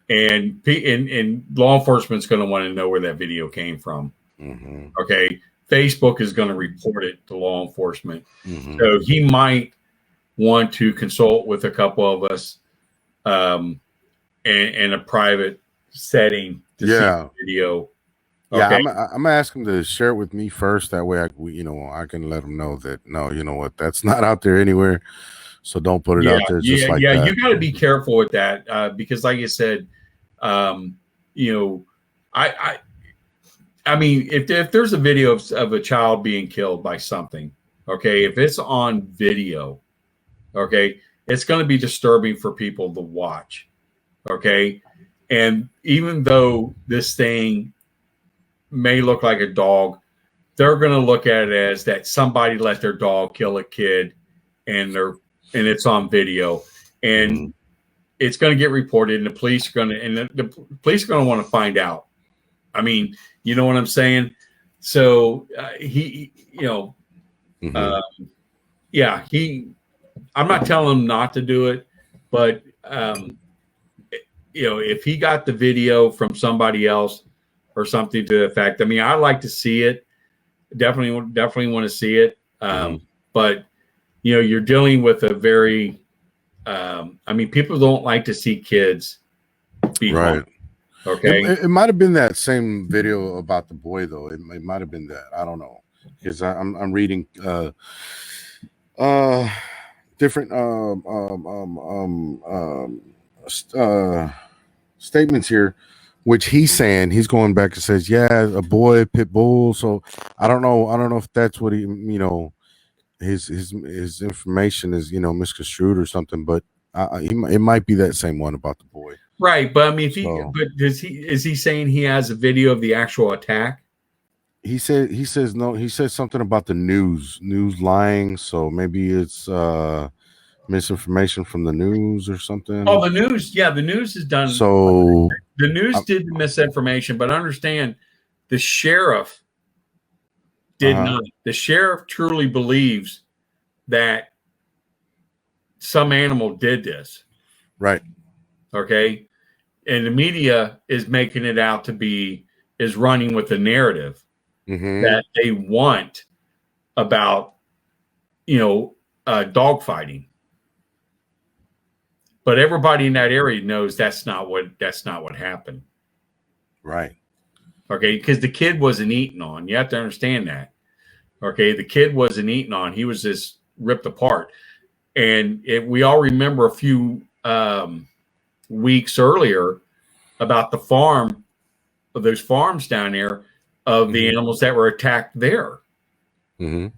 And law enforcement's going to want to know where that video came from. Okay. Facebook is going to report it to law enforcement. So he might want to consult with a couple of us in a private setting to see the video. Yeah, I'm gonna ask him to share it with me first. That way, I can let him know that no, you know what, that's not out there anywhere. So don't put it out there just like that. You got to be careful with that because, like you said, I mean, if there's a video of a child being killed by something, okay, if it's on video, okay, it's going to be disturbing for people to watch, okay, and even though this thing may look like a dog, they're going to look at it as that somebody let their dog kill a kid, and it's on video, and it's going to get reported, and the police are going to want to find out. I mean, you know what I'm saying? So I'm not telling him not to do it, but if he got the video from somebody else or something to the effect, I mean, I like to see it. Definitely want to see it. But you're dealing with a very, I mean, people don't like to see kids be harmed. Okay. It might have been that same video about the boy, though. It might have been that. I don't know, because I'm reading different statements here, which he's saying. He's going back and says, yeah, a boy, pit bull. So I don't know if that's what he, his information is, misconstrued or something, but it might be that same one about the boy. Right, but I mean, is he saying he has a video of the actual attack? He says no. He says something about the news lying. So maybe it's misinformation from the news or something. Oh, the news. Yeah, the news is done. So the news did the misinformation, but understand the sheriff did not. The sheriff truly believes that some animal did this. Right. Okay. And the media is making it out to be, is running with the narrative that they want about, dog fighting. But everybody in that area knows that's not what happened. Right. Okay. Because the kid wasn't eaten on. You have to understand that. Okay. The kid wasn't eaten on. He was just ripped apart. And we all remember a few weeks earlier about those farms down there of the animals that were attacked there by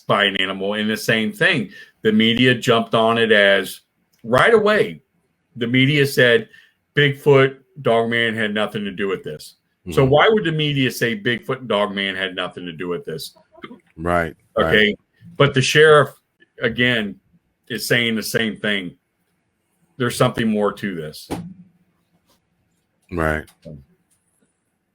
an animal. And the same thing, the media jumped on it as right away. The media said Bigfoot, Dogman had nothing to do with this. So why would the media say Bigfoot and Dogman had nothing to do with this? Right. Okay. Right. But the sheriff, again, is saying the same thing. There's something more to this. Right.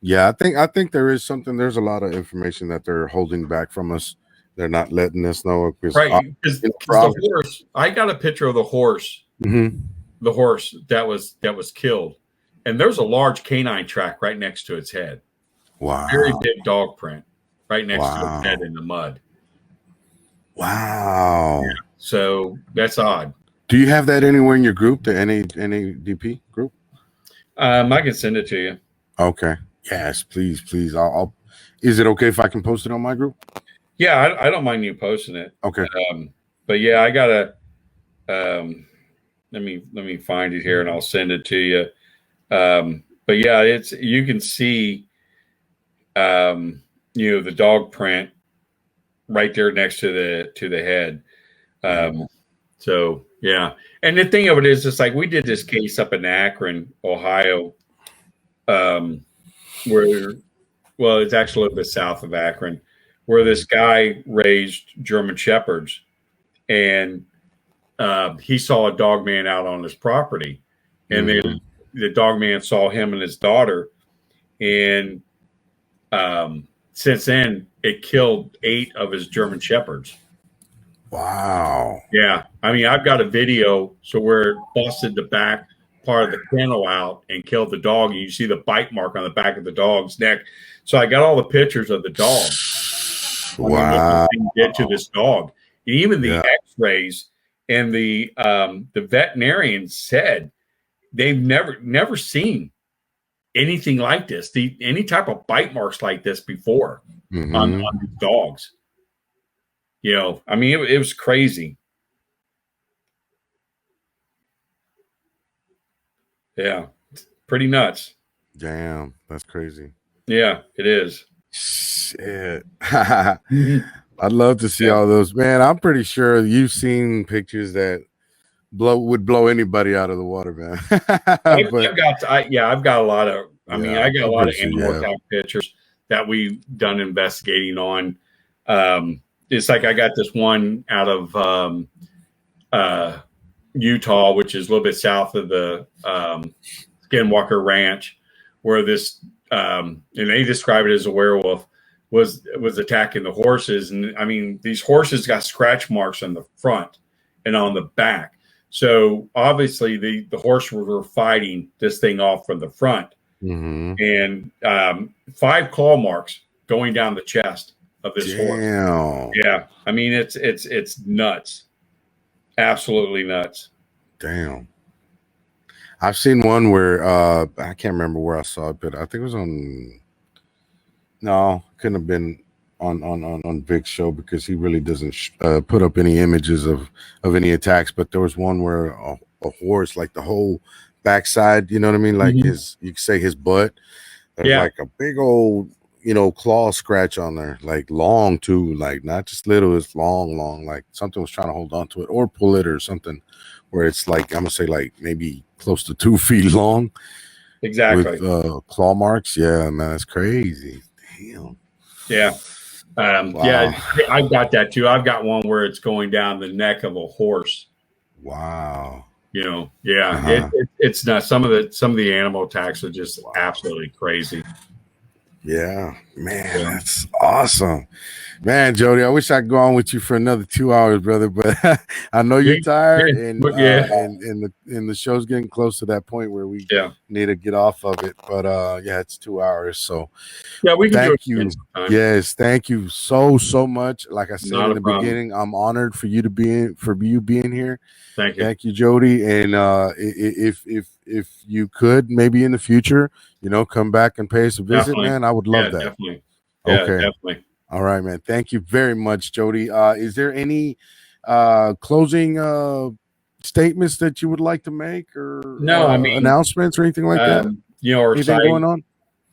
Yeah, I think there is something. There's a lot of information that they're holding back from us. They're not letting us know. Right. Because the horse, I got a picture of the horse. The horse that was killed. And there's a large canine track right next to its head. Wow. Very big dog print right next to its head in the mud. Wow. Yeah. So that's odd. Do you have that anywhere in your group, the NADP group? I can send it to you. Okay. Yes, please. I'll. Is it okay if I can post it on my group? Yeah, I don't mind you posting it. Okay. But yeah, I gotta. Let me find it here and I'll send it to you. But yeah, you can see, the dog print right there next to the head. So yeah, and the thing of it is, it's like we did this case up in Akron, Ohio, it's actually a little bit south of Akron, where this guy raised German Shepherds, and he saw a dog man out on his property, and then the dog man saw him and his daughter, and since then it killed 8 of his German Shepherds. Wow. Yeah. I mean, I've got a video where it busted the back part of the kennel out and killed the dog. And you see the bite mark on the back of the dog's neck. So I got all the pictures of the dog. Wow. What this thing did to this dog. And even the x-rays, and the veterinarian said they've never seen anything like this, any type of bite marks like this before on these dogs. I mean, it was crazy. Yeah, pretty nuts. Damn, that's crazy. Yeah, it is. Shit. I'd love to see all those. Man, I'm pretty sure you've seen pictures that would blow anybody out of the water, man. I've got a lot of. I mean, I got a lot of animal attack pictures that we've done investigating on. It's like I got this one out of Utah, which is a little bit south of the Skinwalker Ranch, where this and they describe it as a werewolf was attacking the horses. And I mean, these horses got scratch marks on the front and on the back. So obviously the horse were fighting this thing off from the front. And 5 claw marks going down the chest of this horse. Yeah. I mean, it's nuts. Absolutely nuts. Damn. I've seen one where I can't remember where I saw it, but I think it was on. No, couldn't have been on Vic's show because he really doesn't put up any images of any attacks. But there was one where a horse, like the whole backside, you know what I mean? Like you could say his butt. There's like a big old, claw scratch on there, like long too, like not just little, it's long, like something was trying to hold on to it or pull it or something, where it's like, I'm gonna say like maybe close to 2 feet long. Exactly. With claw marks. Yeah, man, that's crazy. Damn. Yeah. Wow. Yeah, I've got that too. I've got one where it's going down the neck of a horse. Wow. It's not some of the animal attacks are just absolutely crazy. Yeah, man, that's awesome, man. Joedy, I wish I could go on with you for another 2 hours, brother, but I know you're tired, and the show's getting close to that point where we need to get off of it. But it's 2 hours, so we can thank you. Yes, thank you so much. Like I said in the beginning, I'm honored for you being here. Thank you, Joedy. And if you could maybe in the future, come back and pay us a visit, man, I would love that. Definitely. Okay. Definitely. All right, man. Thank you very much, Joedy. Is there any closing statements that you would like to make, or announcements or anything like that? Our anything going on?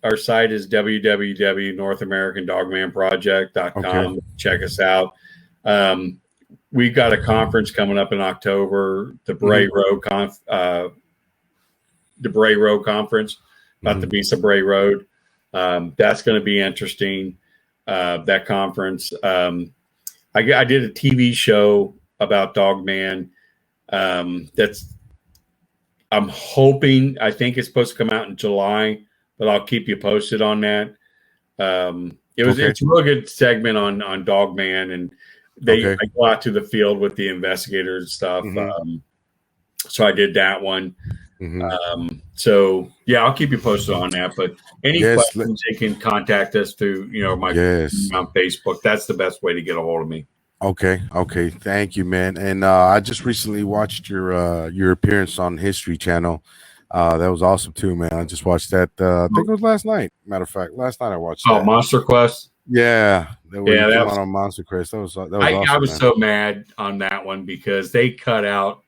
Our site is www.NorthAmericanDogmanProject.com. Okay. Check us out. We've got a conference coming up in October, the Bray Road Conference, about the Beast of Bray Road. That's going to be interesting. That conference. I did a TV show about Dogman. I'm hoping. I think it's supposed to come out in July, but I'll keep you posted on that. It's a really good segment on Dogman, and I go out to the field with the investigators and stuff. So I did that one. I'll keep you posted on that. But any questions, they can contact us through my on Facebook. That's the best way to get a hold of me. Okay. Thank you, man. And I just recently watched your appearance on History Channel. That was awesome too, man. I just watched that. I think it was last night. Matter of fact, last night I watched. Oh, Monster Quest. Yeah, that was on Monster Quest. That was awesome. I was so mad on that one because they cut out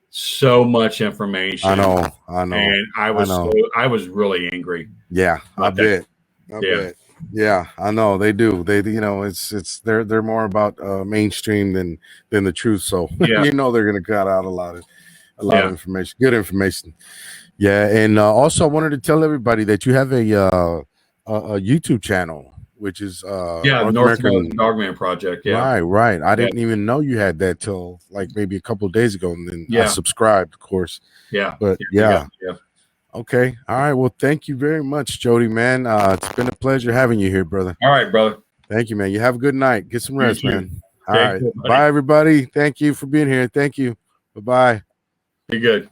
so much information. I know. And I was really angry. Yeah, I bet. Yeah, I know they do. They they're more about mainstream than the truth. So they're gonna cut out a lot of information, good information. Yeah, and also I wanted to tell everybody that you have a YouTube channel, which is North American Dogman Project. Yeah, right. I didn't even know you had that till like maybe a couple of days ago, and then I subscribed, of course. Yeah, but okay, all right. Well, thank you very much, Joedy, man. It's been a pleasure having you here, brother. All right, brother. Thank you, man. You have a good night. Get some rest, man. All right, bye, everybody. Thank you for being here. Thank you. Bye. Be good.